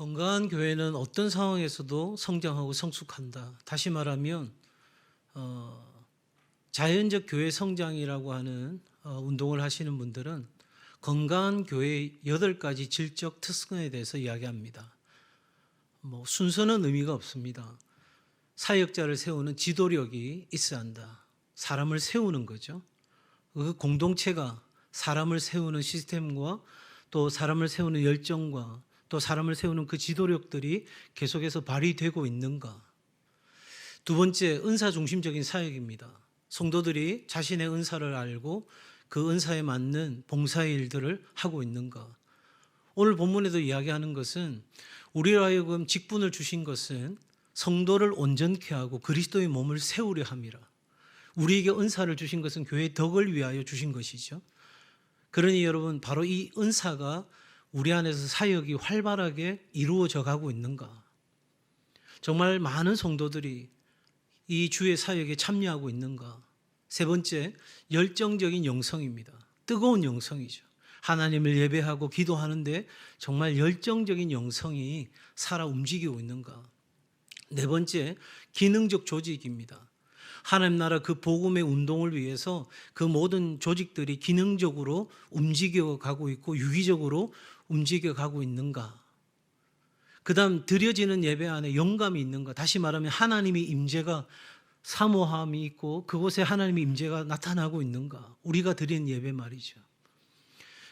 건강한 교회는 어떤 상황에서도 성장하고 성숙한다. 다시 말하면 자연적 교회 성장이라고 하는 운동을 하시는 분들은 건강한 교회의 8가지 질적 특성에 대해서 이야기합니다. 순서는 의미가 없습니다. 사역자를 세우는 지도력이 있어야 한다. 사람을 세우는 거죠. 그 공동체가 사람을 세우는 시스템과 또 사람을 세우는 열정과 또 사람을 세우는 그 지도력들이 계속해서 발휘되고 있는가. 두 번째, 은사 중심적인 사역입니다. 성도들이 자신의 은사를 알고 그 은사에 맞는 봉사의 일들을 하고 있는가. 오늘 본문에도 이야기하는 것은 우리로 하여금 직분을 주신 것은 성도를 온전케 하고 그리스도의 몸을 세우려 함이라. 우리에게 은사를 주신 것은 교회의 덕을 위하여 주신 것이죠. 그러니 여러분, 바로 이 은사가 우리 안에서 사역이 활발하게 이루어져 가고 있는가. 정말 많은 성도들이 이 주의 사역에 참여하고 있는가. 세 번째, 열정적인 영성입니다. 뜨거운 영성이죠. 하나님을 예배하고 기도하는데 정말 열정적인 영성이 살아 움직이고 있는가. 네 번째, 기능적 조직입니다. 하나님 나라 그 복음의 운동을 위해서 그 모든 조직들이 기능적으로 움직여 가고 있고 유기적으로 움직여 가고 있는가. 그 다음, 드려지는 예배 안에 영감이 있는가. 다시 말하면 하나님의 임재가 사모함이 있고 그곳에 하나님의 임재가 나타나고 있는가. 우리가 드리는 예배 말이죠.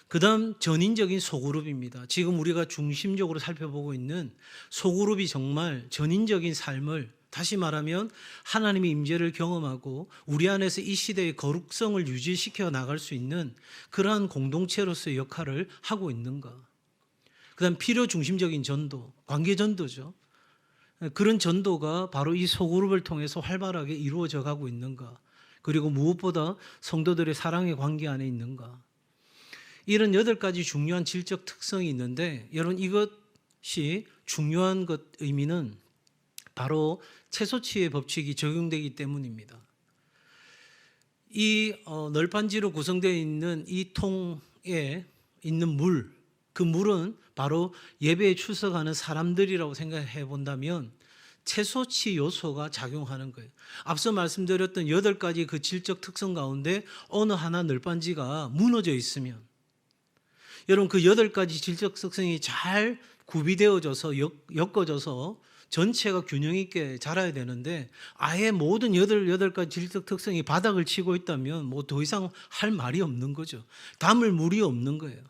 그 다음, 전인적인 소그룹입니다. 지금 우리가 중심적으로 살펴보고 있는 소그룹이 정말 전인적인 삶을, 다시 말하면 하나님의 임재를 경험하고 우리 안에서 이 시대의 거룩성을 유지시켜 나갈 수 있는 그러한 공동체로서의 역할을 하고 있는가. 그 다음, 필요 중심적인 전도, 관계 전도죠. 그런 전도가 바로 이 소그룹을 통해서 활발하게 이루어져 가고 있는가. 그리고 무엇보다 성도들의 사랑의 관계 안에 있는가. 이런 8가지 중요한 질적 특성이 있는데, 여러분, 이것이 중요한 것 의미는 바로 채소치의 법칙이 적용되기 때문입니다. 이 널빤지로 구성되어 있는 이 통에 있는 물, 그 물은 바로 예배에 출석하는 사람들이라고 생각해 본다면 채소치 요소가 작용하는 거예요. 앞서 말씀드렸던 8가지 그 질적 특성 가운데 어느 하나 널빤지가 무너져 있으면, 여러분, 그 8가지 질적 특성이 잘 구비되어져서 엮어져서 전체가 균형 있게 자라야 되는데, 아예 모든 8가지 질적 특성이 바닥을 치고 있다면 뭐 더 이상 할 말이 없는 거죠. 담을 물이 없는 거예요.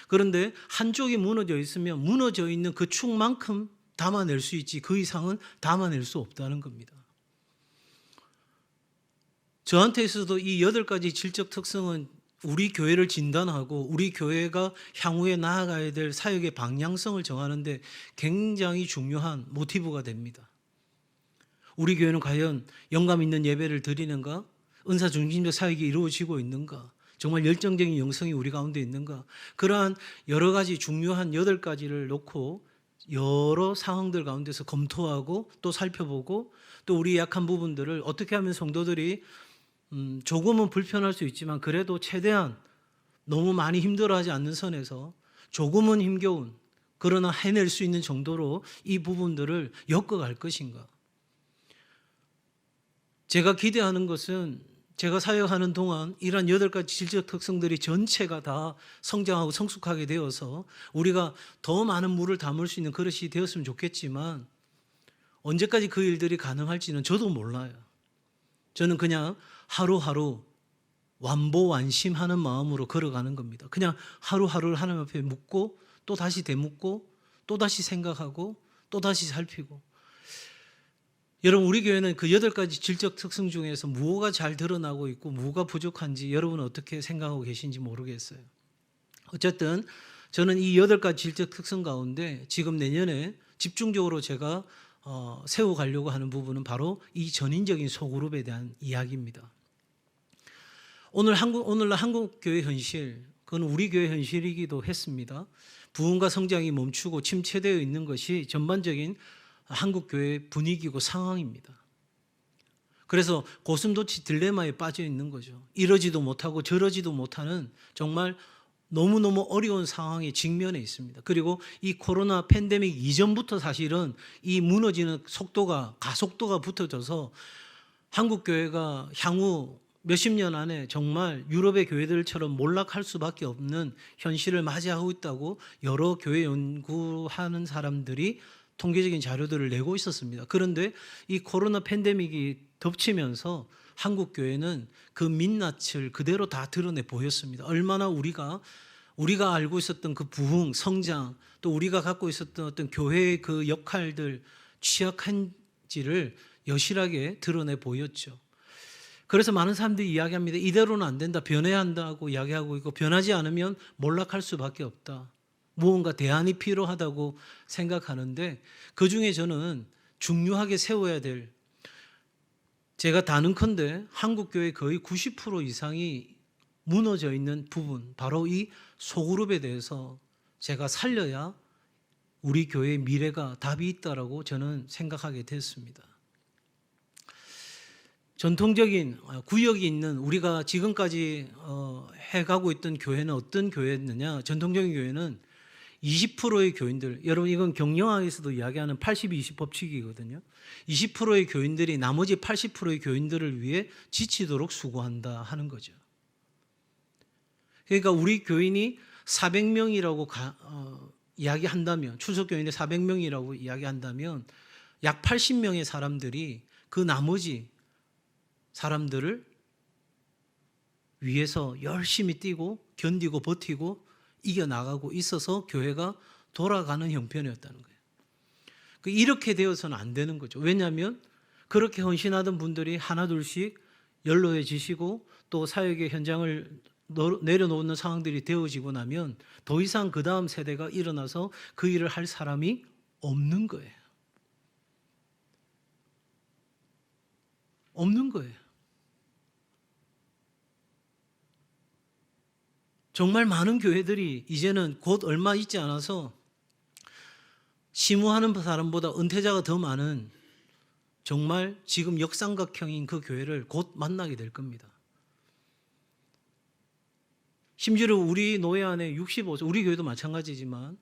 그런데 한쪽이 무너져 있으면 무너져 있는 그 축만큼 담아낼 수 있지 그 이상은 담아낼 수 없다는 겁니다. 저한테 있어도 이 8가지 질적 특성은 우리 교회를 진단하고 우리 교회가 향후에 나아가야 될 사역의 방향성을 정하는데 굉장히 중요한 모티브가 됩니다. 우리 교회는 과연 영감 있는 예배를 드리는가? 은사 중심적 사역이 이루어지고 있는가? 정말 열정적인 영성이 우리 가운데 있는가? 그러한 여러 가지 중요한 8가지를 놓고 여러 상황들 가운데서 검토하고 또 살펴보고 또 우리 약한 부분들을 어떻게 하면 성도들이 조금은 불편할 수 있지만 그래도 최대한 너무 많이 힘들어하지 않는 선에서 조금은 힘겨운, 그러나 해낼 수 있는 정도로 이 부분들을 엮어갈 것인가. 제가 기대하는 것은 제가 사역하는 동안 이러한 8가지 질적 특성들이 전체가 다 성장하고 성숙하게 되어서 우리가 더 많은 물을 담을 수 있는 그릇이 되었으면 좋겠지만 언제까지 그 일들이 가능할지는 저도 몰라요. 저는 그냥 하루하루 완보완심하는 마음으로 걸어가는 겁니다. 그냥 하루하루를 하나님 앞에 묻고 또 다시 되묻고 또 다시 생각하고 또 다시 살피고. 여러분, 우리 교회는 그 8가지 질적 특성 중에서 무엇가 잘 드러나고 있고 무엇가 부족한지 여러분은 어떻게 생각하고 계신지 모르겠어요. 어쨌든 저는 이 8가지 질적 특성 가운데 지금 내년에 집중적으로 제가 세워가려고 하는 부분은 바로 이 전인적인 소그룹에 대한 이야기입니다. 오늘날 한국 교회 현실, 그건 우리 교회 현실이기도 했습니다. 부흥과 성장이 멈추고 침체되어 있는 것이 전반적인 한국 교회의 분위기고 상황입니다. 그래서 고슴도치 딜레마에 빠져 있는 거죠. 이러지도 못하고 저러지도 못하는 정말 너무너무 어려운 상황에 직면해 있습니다. 그리고 이 코로나 팬데믹 이전부터 사실은 이 무너지는 속도가 가속도가 붙어져서 한국 교회가 향후 몇십 년 안에 정말 유럽의 교회들처럼 몰락할 수밖에 없는 현실을 맞이하고 있다고 여러 교회 연구하는 사람들이 통계적인 자료들을 내고 있었습니다. 그런데 이 코로나 팬데믹이 덮치면서 한국 교회는 그 민낯을 그대로 다 드러내 보였습니다. 얼마나 우리가 알고 있었던 그 부흥, 성장, 또 우리가 갖고 있었던 어떤 교회의 그 역할들 취약한지를 여실하게 드러내 보였죠. 그래서 많은 사람들이 이야기합니다. 이대로는 안 된다. 변해야 한다고 이야기하고 있고, 변하지 않으면 몰락할 수밖에 없다. 무언가 대안이 필요하다고 생각하는데, 그중에 저는 중요하게 세워야 될, 제가 다는컨대 한국 교회 거의 90% 이상이 무너져 있는 부분, 바로 이 소그룹에 대해서 제가 살려야 우리 교회의 미래가 답이 있다라고 저는 생각하게 됐습니다. 전통적인 구역이 있는, 우리가 지금까지 해가고 있던 교회는 어떤 교회였느냐? 전통적인 교회는 20%의 교인들, 여러분 이건 경영학에서도 이야기하는 80-20 법칙이거든요. 20%의 교인들이 나머지 80%의 교인들을 위해 지치도록 수고한다 하는 거죠. 그러니까 우리 교인이 400명이라고 이야기한다면, 출석교인이 400명이라고 이야기한다면 약 80명의 사람들이 그 나머지 사람들을 위해서 열심히 뛰고 견디고 버티고 이겨나가고 있어서 교회가 돌아가는 형편이었다는 거예요. 이렇게 되어서는 안 되는 거죠. 왜냐하면 그렇게 헌신하던 분들이 하나둘씩 연로해지시고 또 사역의 현장을 내려놓는 상황들이 되어지고 나면 더 이상 그 다음 세대가 일어나서 그 일을 할 사람이 없는 거예요. 없는 거예요. 정말 많은 교회들이 이제는 곧 얼마 있지 않아서 심우하는 사람보다 은퇴자가 더 많은 정말 지금 역삼각형인 그 교회를 곧 만나게 될 겁니다. 심지어 우리 노예 안에 65세, 우리 교회도 마찬가지지만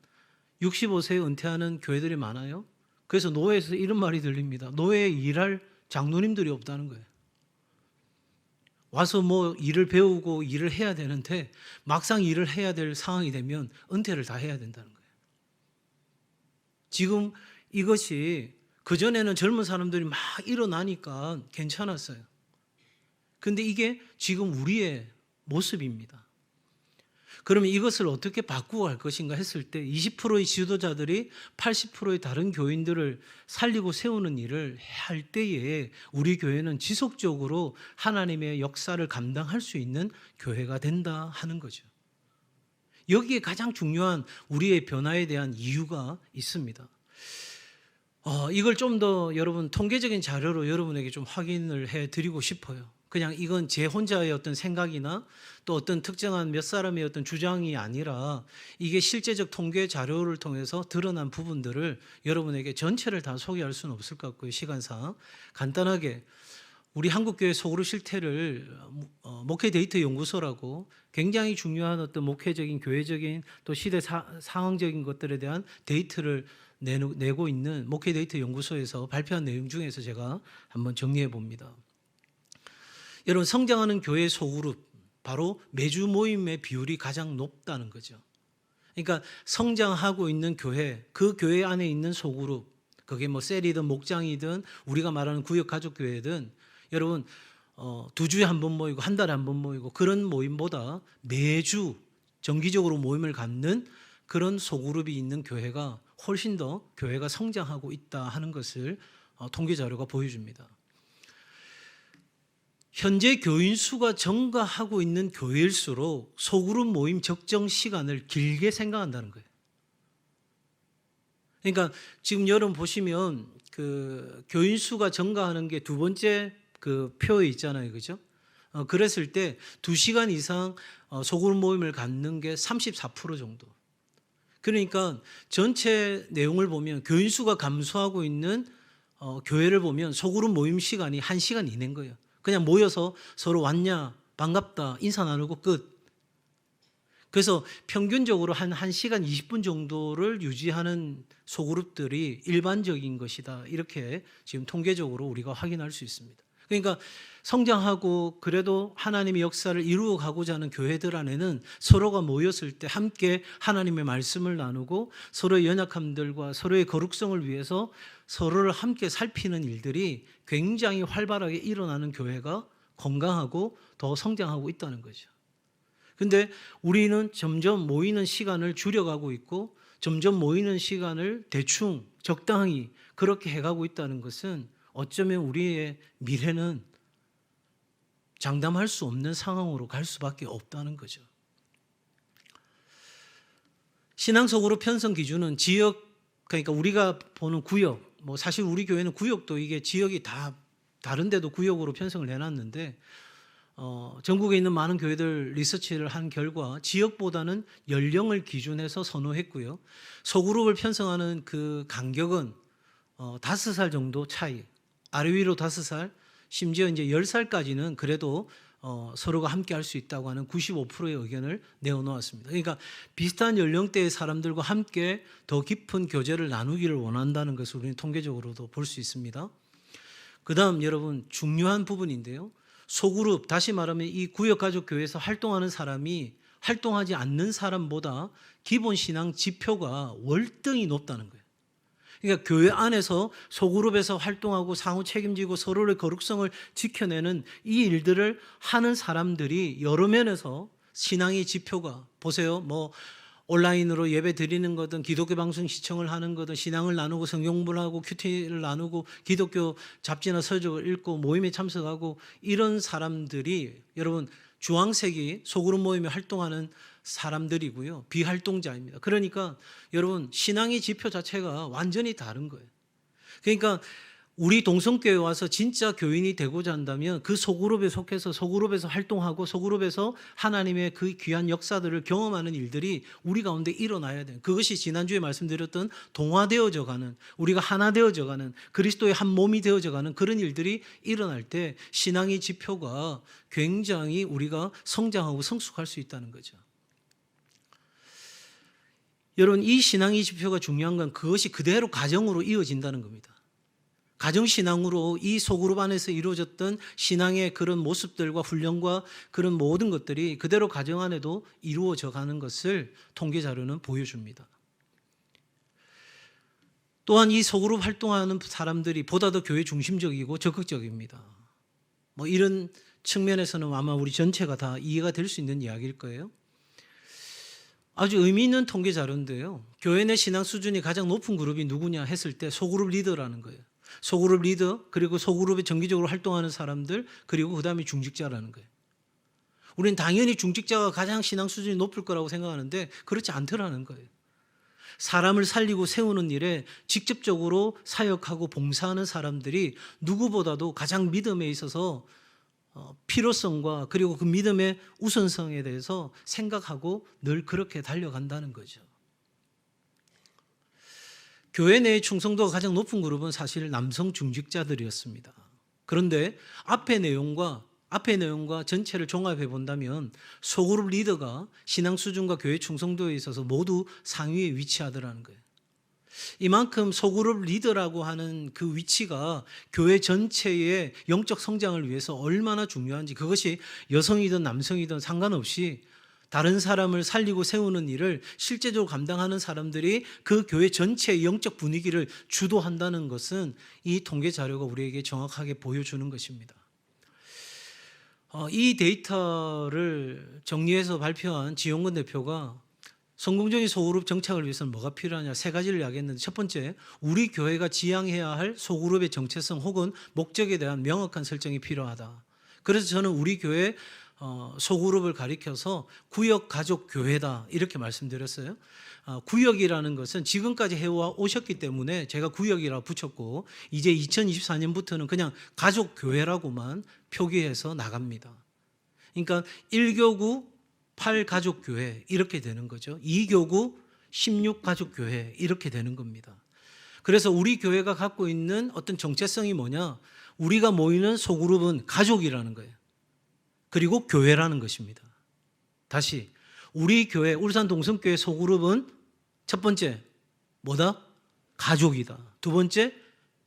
65세에 은퇴하는 교회들이 많아요. 그래서 노예에서 이런 말이 들립니다. 노예에 일할 장로님들이 없다는 거예요. 와서 뭐 일을 배우고 일을 해야 되는데 막상 일을 해야 될 상황이 되면 은퇴를 다 해야 된다는 거예요. 지금 이것이 그전에는 젊은 사람들이 막 일어나니까 괜찮았어요. 근데 이게 지금 우리의 모습입니다. 그러면 이것을 어떻게 바꾸어 갈 것인가 했을 때 20%의 지도자들이 80%의 다른 교인들을 살리고 세우는 일을 할 때에 우리 교회는 지속적으로 하나님의 역사를 감당할 수 있는 교회가 된다 하는 거죠. 여기에 가장 중요한 우리의 변화에 대한 이유가 있습니다. 이걸 좀 더 여러분 통계적인 자료로 여러분에게 좀 확인을 해드리고 싶어요. 그냥 이건 제 혼자의 어떤 생각이나 또 어떤 특정한 몇 사람의 어떤 주장이 아니라 이게 실제적 통계 자료를 통해서 드러난 부분들을 여러분에게 전체를 다 소개할 수는 없을 것 같고요. 시간상 간단하게 우리 한국교회 소그룹 실태를 목회 데이터 연구소라고 굉장히 중요한 어떤 목회적인 교회적인 또 시대 상황적인 것들에 대한 데이터를 내고 있는 목회 데이터 연구소에서 발표한 내용 중에서 제가 한번 정리해 봅니다. 여러분 성장하는 교회 소그룹 바로 매주 모임의 비율이 가장 높다는 거죠. 그러니까 성장하고 있는 교회, 그 교회 안에 있는 소그룹, 그게 뭐 셀이든 목장이든 우리가 말하는 구역 가족 교회든 여러분 2주에 한 번 모이고 한 달에 한 번 모이고 그런 모임보다 매주 정기적으로 모임을 갖는 그런 소그룹이 있는 교회가 훨씬 더 교회가 성장하고 있다 하는 것을 통계 자료가 보여줍니다. 현재 교인 수가 증가하고 있는 교회일수록 소그룹 모임 적정 시간을 길게 생각한다는 거예요. 그러니까 지금 여러분 보시면 그 교인 수가 증가하는 게 두 번째 그 표에 있잖아요, 그죠? 그랬을 때 2시간 이상 소그룹 모임을 갖는 게 34% 정도. 그러니까 전체 내용을 보면 교인 수가 감소하고 있는 교회를 보면 소그룹 모임 시간이 1시간 이내인 거예요. 그냥 모여서 서로 왔냐, 반갑다, 인사 나누고 끝. 그래서 평균적으로 한 1시간 20분 정도를 유지하는 소그룹들이 일반적인 것이다. 이렇게 지금 통계적으로 우리가 확인할 수 있습니다. 그러니까 성장하고 그래도 하나님의 역사를 이루어 가고자 하는 교회들 안에는 서로가 모였을 때 함께 하나님의 말씀을 나누고 서로의 연약함들과 서로의 거룩성을 위해서 서로를 함께 살피는 일들이 굉장히 활발하게 일어나는 교회가 건강하고 더 성장하고 있다는 거죠. 근데 우리는 점점 모이는 시간을 줄여가고 있고 점점 모이는 시간을 대충 적당히 그렇게 해가고 있다는 것은 어쩌면 우리의 미래는 장담할 수 없는 상황으로 갈 수밖에 없다는 거죠. 신앙적으로 편성 기준은 지역, 그러니까 우리가 보는 구역, 뭐 사실 우리 교회는 구역도 이게 지역이 다 다른데도 구역으로 편성을 해놨는데 전국에 있는 많은 교회들 리서치를 한 결과 지역보다는 연령을 기준해서 선호했고요. 소그룹을 편성하는 그 간격은 5살 정도 차이, 아래 위로 5살, 심지어 이제 10살까지는 그래도 서로가 함께 할 수 있다고 하는 95%의 의견을 내어놓았습니다. 그러니까 비슷한 연령대의 사람들과 함께 더 깊은 교제를 나누기를 원한다는 것을 우리는 통계적으로도 볼 수 있습니다. 그 다음 여러분 중요한 부분인데요. 소그룹, 다시 말하면 이 구역가족교회에서 활동하는 사람이 활동하지 않는 사람보다 기본 신앙 지표가 월등히 높다는 거예요. 그러니까 교회 안에서 소그룹에서 활동하고 상호 책임지고 서로의 거룩성을 지켜내는 이 일들을 하는 사람들이 여러 면에서 신앙의 지표가 보세요. 뭐 온라인으로 예배 드리는 거든 기독교 방송 시청을 하는 거든 신앙을 나누고 성경 공부를 하고 큐티를 나누고 기독교 잡지나 서적을 읽고 모임에 참석하고 이런 사람들이 여러분 주황색이 소그룹 모임에 활동하는 사람들이고요. 비활동자입니다. 그러니까 여러분 신앙의 지표 자체가 완전히 다른 거예요. 그러니까 우리 동성교회에 와서 진짜 교인이 되고자 한다면 그 소그룹에 속해서 소그룹에서 활동하고 소그룹에서 하나님의 그 귀한 역사들을 경험하는 일들이 우리 가운데 일어나야 돼요. 그것이 지난주에 말씀드렸던 동화되어져 가는, 우리가 하나 되어져 가는, 그리스도의 한 몸이 되어져 가는 그런 일들이 일어날 때 신앙의 지표가 굉장히 우리가 성장하고 성숙할 수 있다는 거죠. 여러분 이 신앙의 지표가 중요한 건 그것이 그대로 가정으로 이어진다는 겁니다. 가정신앙으로 이 소그룹 안에서 이루어졌던 신앙의 그런 모습들과 훈련과 그런 모든 것들이 그대로 가정 안에도 이루어져 가는 것을 통계 자료는 보여줍니다. 또한 이 소그룹 활동하는 사람들이 보다 더 교회 중심적이고 적극적입니다. 뭐 이런 측면에서는 아마 우리 전체가 다 이해가 될 수 있는 이야기일 거예요. 아주 의미 있는 통계 자료인데요. 교회 내 신앙 수준이 가장 높은 그룹이 누구냐 했을 때 소그룹 리더라는 거예요. 소그룹 리더, 그리고 소그룹에 정기적으로 활동하는 사람들, 그리고 그 다음에 중직자라는 거예요. 우리는 당연히 중직자가 가장 신앙 수준이 높을 거라고 생각하는데 그렇지 않더라는 거예요. 사람을 살리고 세우는 일에 직접적으로 사역하고 봉사하는 사람들이 누구보다도 가장 믿음에 있어서 필요성과 그리고 그 믿음의 우선성에 대해서 생각하고 늘 그렇게 달려간다는 거죠. 교회 내의 충성도가 가장 높은 그룹은 사실 남성 중직자들이었습니다. 그런데 앞의 내용과 전체를 종합해 본다면 소그룹 리더가 신앙 수준과 교회 충성도에 있어서 모두 상위에 위치하더라는 거예요. 이만큼 소그룹 리더라고 하는 그 위치가 교회 전체의 영적 성장을 위해서 얼마나 중요한지, 그것이 여성이든 남성이든 상관없이 다른 사람을 살리고 세우는 일을 실제적으로 감당하는 사람들이 그 교회 전체의 영적 분위기를 주도한다는 것은 이 통계 자료가 우리에게 정확하게 보여주는 것입니다. 이 데이터를 정리해서 발표한 지용근 대표가 성공적인 소그룹 정착을 위해서는 뭐가 필요하냐, 3가지를 이야기했는데, 첫 번째, 우리 교회가 지향해야 할 소그룹의 정체성 혹은 목적에 대한 명확한 설정이 필요하다. 그래서 저는 우리 교회 소그룹을 가리켜서 구역 가족 교회다 이렇게 말씀드렸어요. 구역이라는 것은 지금까지 해와 오셨기 때문에 제가 구역이라고 붙였고, 이제 2024년부터는 그냥 가족 교회라고만 표기해서 나갑니다. 그러니까 1교구 8가족교회 이렇게 되는 거죠. 2교구 16가족교회 이렇게 되는 겁니다. 그래서 우리 교회가 갖고 있는 어떤 정체성이 뭐냐, 우리가 모이는 소그룹은 가족이라는 거예요. 그리고 교회라는 것입니다. 다시, 우리 교회 울산 동성교회 소그룹은 첫 번째 뭐다? 가족이다. 두 번째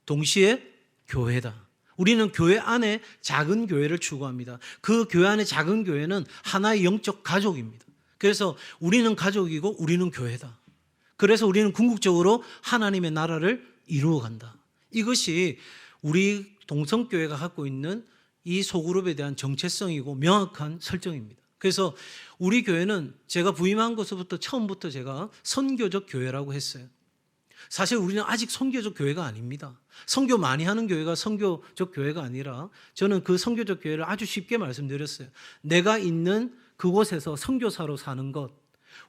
동시에 교회다. 우리는 교회 안에 작은 교회를 추구합니다. 그 교회 안에 작은 교회는 하나의 영적 가족입니다. 그래서 우리는 가족이고 우리는 교회다. 그래서 우리는 궁극적으로 하나님의 나라를 이루어간다. 이것이 우리 동성교회가 갖고 있는 이 소그룹에 대한 정체성이고 명확한 설정입니다. 그래서 우리 교회는 제가 부임한 것부터 처음부터 제가 선교적 교회라고 했어요. 사실 우리는 아직 선교적 교회가 아닙니다. 선교 많이 하는 교회가 선교적 교회가 아니라 저는 그 선교적 교회를 아주 쉽게 말씀드렸어요. 내가 있는 그곳에서 선교사로 사는 것,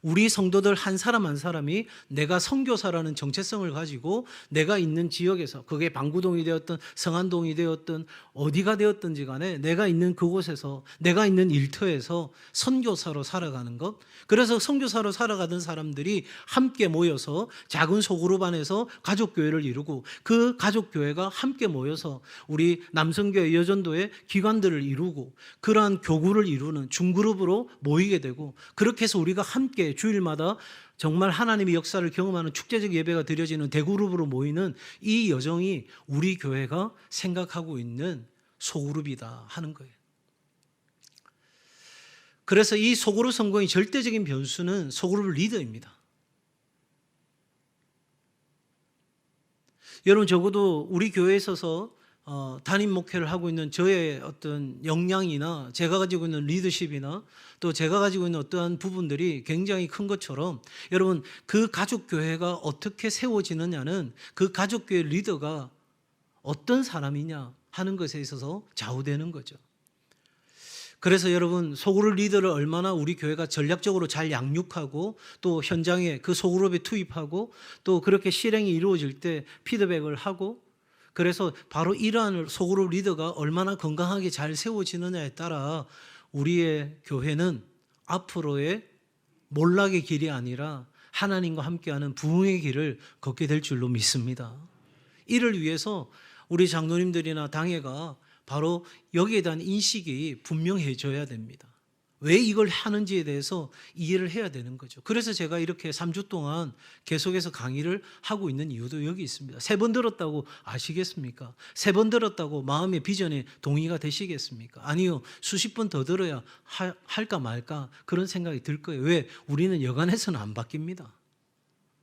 우리 성도들 한 사람 한 사람이 내가 선교사라는 정체성을 가지고 내가 있는 지역에서, 그게 방구동이 되었든 성안동이 되었든 어디가 되었든지 간에 내가 있는 그곳에서, 내가 있는 일터에서 선교사로 살아가는 것. 그래서 선교사로 살아가던 사람들이 함께 모여서 작은 소그룹 안에서 가족교회를 이루고, 그 가족교회가 함께 모여서 우리 남성교회, 여전도의 기관들을 이루고 그러한 교구를 이루는 중그룹으로 모이게 되고, 그렇게 해서 우리가 함께 주일마다 정말 하나님의 역사를 경험하는 축제적 예배가 드려지는 대그룹으로 모이는 이 여정이 우리 교회가 생각하고 있는 소그룹이다 하는 거예요. 그래서 이 소그룹 성공의 절대적인 변수는 소그룹 리더입니다. 여러분, 적어도 우리 교회에 있어서 담임 목회를 하고 있는 저의 어떤 역량이나 제가 가지고 있는 리더십이나 또 제가 가지고 있는 어떠한 부분들이 굉장히 큰 것처럼, 여러분, 그 가족교회가 어떻게 세워지느냐는 그 가족교회 리더가 어떤 사람이냐 하는 것에 있어서 좌우되는 거죠. 그래서 여러분, 소그룹 리더를 얼마나 우리 교회가 전략적으로 잘 양육하고 또 현장에 그 소그룹에 투입하고 또 그렇게 실행이 이루어질 때 피드백을 하고, 그래서 바로 이러한 소그룹 리더가 얼마나 건강하게 잘 세워지느냐에 따라 우리의 교회는 앞으로의 몰락의 길이 아니라 하나님과 함께하는 부흥의 길을 걷게 될 줄로 믿습니다. 이를 위해서 우리 장로님들이나 당회가 바로 여기에 대한 인식이 분명해져야 됩니다. 왜 이걸 하는지에 대해서 이해를 해야 되는 거죠. 그래서 제가 이렇게 3주 동안 계속해서 강의를 하고 있는 이유도 여기 있습니다. 3번 들었다고 아시겠습니까? 3번 들었다고 마음의 비전에 동의가 되시겠습니까? 아니요. 수십 번 더 들어야 할까 말까 그런 생각이 들 거예요. 왜? 우리는 여간해서는 안 바뀝니다.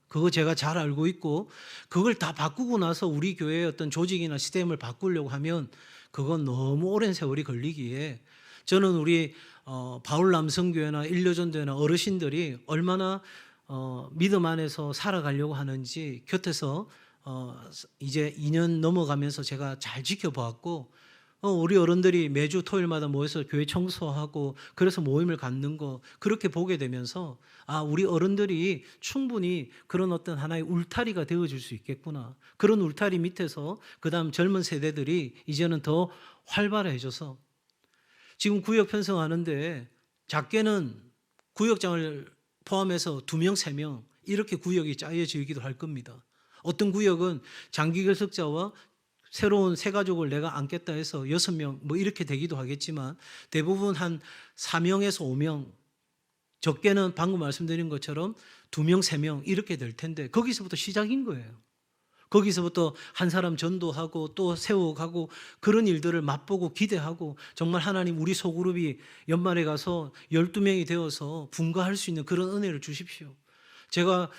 그거 제가 잘 알고 있고, 그걸 다 바꾸고 나서 우리 교회의 어떤 조직이나 시스템을 바꾸려고 하면 그건 너무 오랜 세월이 걸리기에, 저는 우리 바울 남성교회나 일여전도회나 어르신들이 얼마나 믿음 안에서 살아가려고 하는지 곁에서 이제 2년 넘어가면서 제가 잘 지켜보았고, 우리 어른들이 매주 토요일마다 모여서 교회 청소하고 그래서 모임을 갖는 거 그렇게 보게 되면서, 우리 어른들이 충분히 그런 어떤 하나의 울타리가 되어줄 수 있겠구나. 그런 울타리 밑에서 그 다음 젊은 세대들이 이제는 더 활발해져서, 지금 구역 편성하는데 작게는 구역장을 포함해서 2명, 3명 이렇게 구역이 짜여지기도 할 겁니다. 어떤 구역은 장기 결석자와 새로운 새 가족을 내가 안겠다 해서 6명 뭐 이렇게 되기도 하겠지만, 대부분 한 4명에서 5명, 적게는 방금 말씀드린 것처럼 2명, 3명 이렇게 될 텐데, 거기서부터 시작인 거예요. 거기서부터 한 사람 전도하고 또 세워가고 그런 일들을 맛보고 기대하고, 정말 하나님 우리 소그룹이 연말에 가서 12명이 되어서 분가할 수 있는 그런 은혜를 주십시오. 제가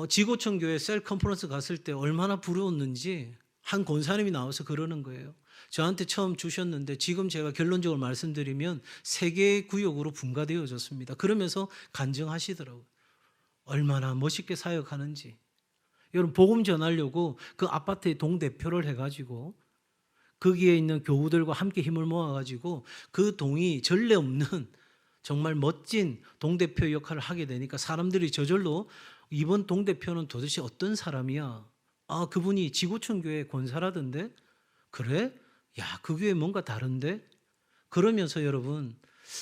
지구촌 교회 셀 컨퍼런스 갔을 때 얼마나 부러웠는지 한 권사님이 나와서 그러는 거예요. 저한테 처음 주셨는데 지금 제가 결론적으로 말씀드리면 3개의 구역으로 분가되어졌습니다. 그러면서 간증하시더라고요. 얼마나 멋있게 사역하는지. 여러분, 복음 전하려고 그 아파트의 동대표를 해가지고 거기에 있는 교우들과 함께 힘을 모아가지고 그 동이 전례 없는 정말 멋진 동대표 역할을 하게 되니까 사람들이 저절로 이번 동대표는 도대체 어떤 사람이야? 그분이 지구촌 교회 권사라던데? 그래? 야, 그 교회 뭔가 다른데? 그러면서 여러분,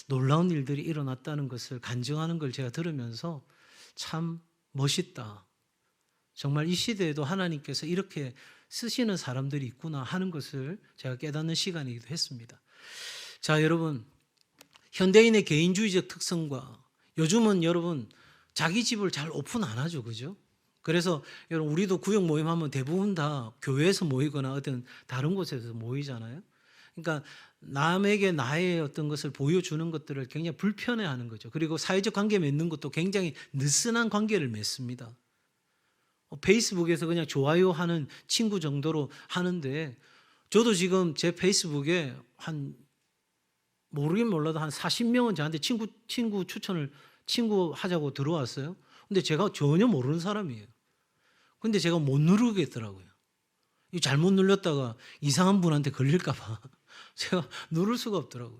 놀라운 일들이 일어났다는 것을 간증하는 걸 제가 들으면서 참 멋있다. 정말 이 시대에도 하나님께서 이렇게 쓰시는 사람들이 있구나 하는 것을 제가 깨닫는 시간이기도 했습니다. 자, 여러분, 현대인의 개인주의적 특성과 요즘은 여러분 자기 집을 잘 오픈 안 하죠, 그죠? 그래서 여러분 우리도 구역 모임하면 대부분 다 교회에서 모이거나 어떤 다른 곳에서 모이잖아요. 그러니까 남에게 나의 어떤 것을 보여주는 것들을 굉장히 불편해하는 거죠. 그리고 사회적 관계 맺는 것도 굉장히 느슨한 관계를 맺습니다. 페이스북에서 그냥 좋아요하는 친구 정도로 하는데 저도 지금 제 페이스북에 한 모르긴 몰라도 한 40명은 저한테 친구 추천을 친구 하자고 들어왔어요. 근데 제가 전혀 모르는 사람이에요. 근데 제가 못 누르겠더라고요. 이 잘못 눌렀다가 이상한 분한테 걸릴까 봐 제가 누를 수가 없더라고요.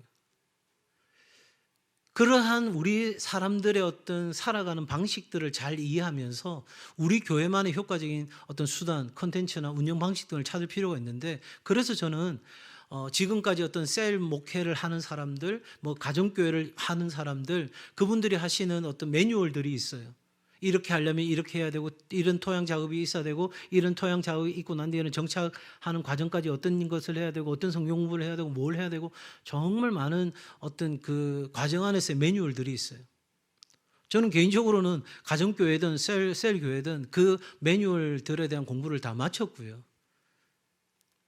그러한 우리 사람들의 어떤 살아가는 방식들을 잘 이해하면서 우리 교회만의 효과적인 어떤 수단, 컨텐츠나 운영 방식 등을 찾을 필요가 있는데, 그래서 저는 지금까지 어떤 셀 목회를 하는 사람들, 뭐 가정교회를 하는 사람들, 그분들이 하시는 어떤 매뉴얼들이 있어요. 이렇게 하려면 이렇게 해야 되고, 이런 토양 작업이 있어야 되고, 이런 토양 작업이 있고 난 뒤에는 정착하는 과정까지 어떤 것을 해야 되고, 어떤 성경 공부를 해야 되고, 뭘 해야 되고, 정말 많은 어떤 그 과정 안에서의 매뉴얼들이 있어요. 저는 개인적으로는 가정교회든 셀교회든 그 매뉴얼들에 대한 공부를 다 마쳤고요.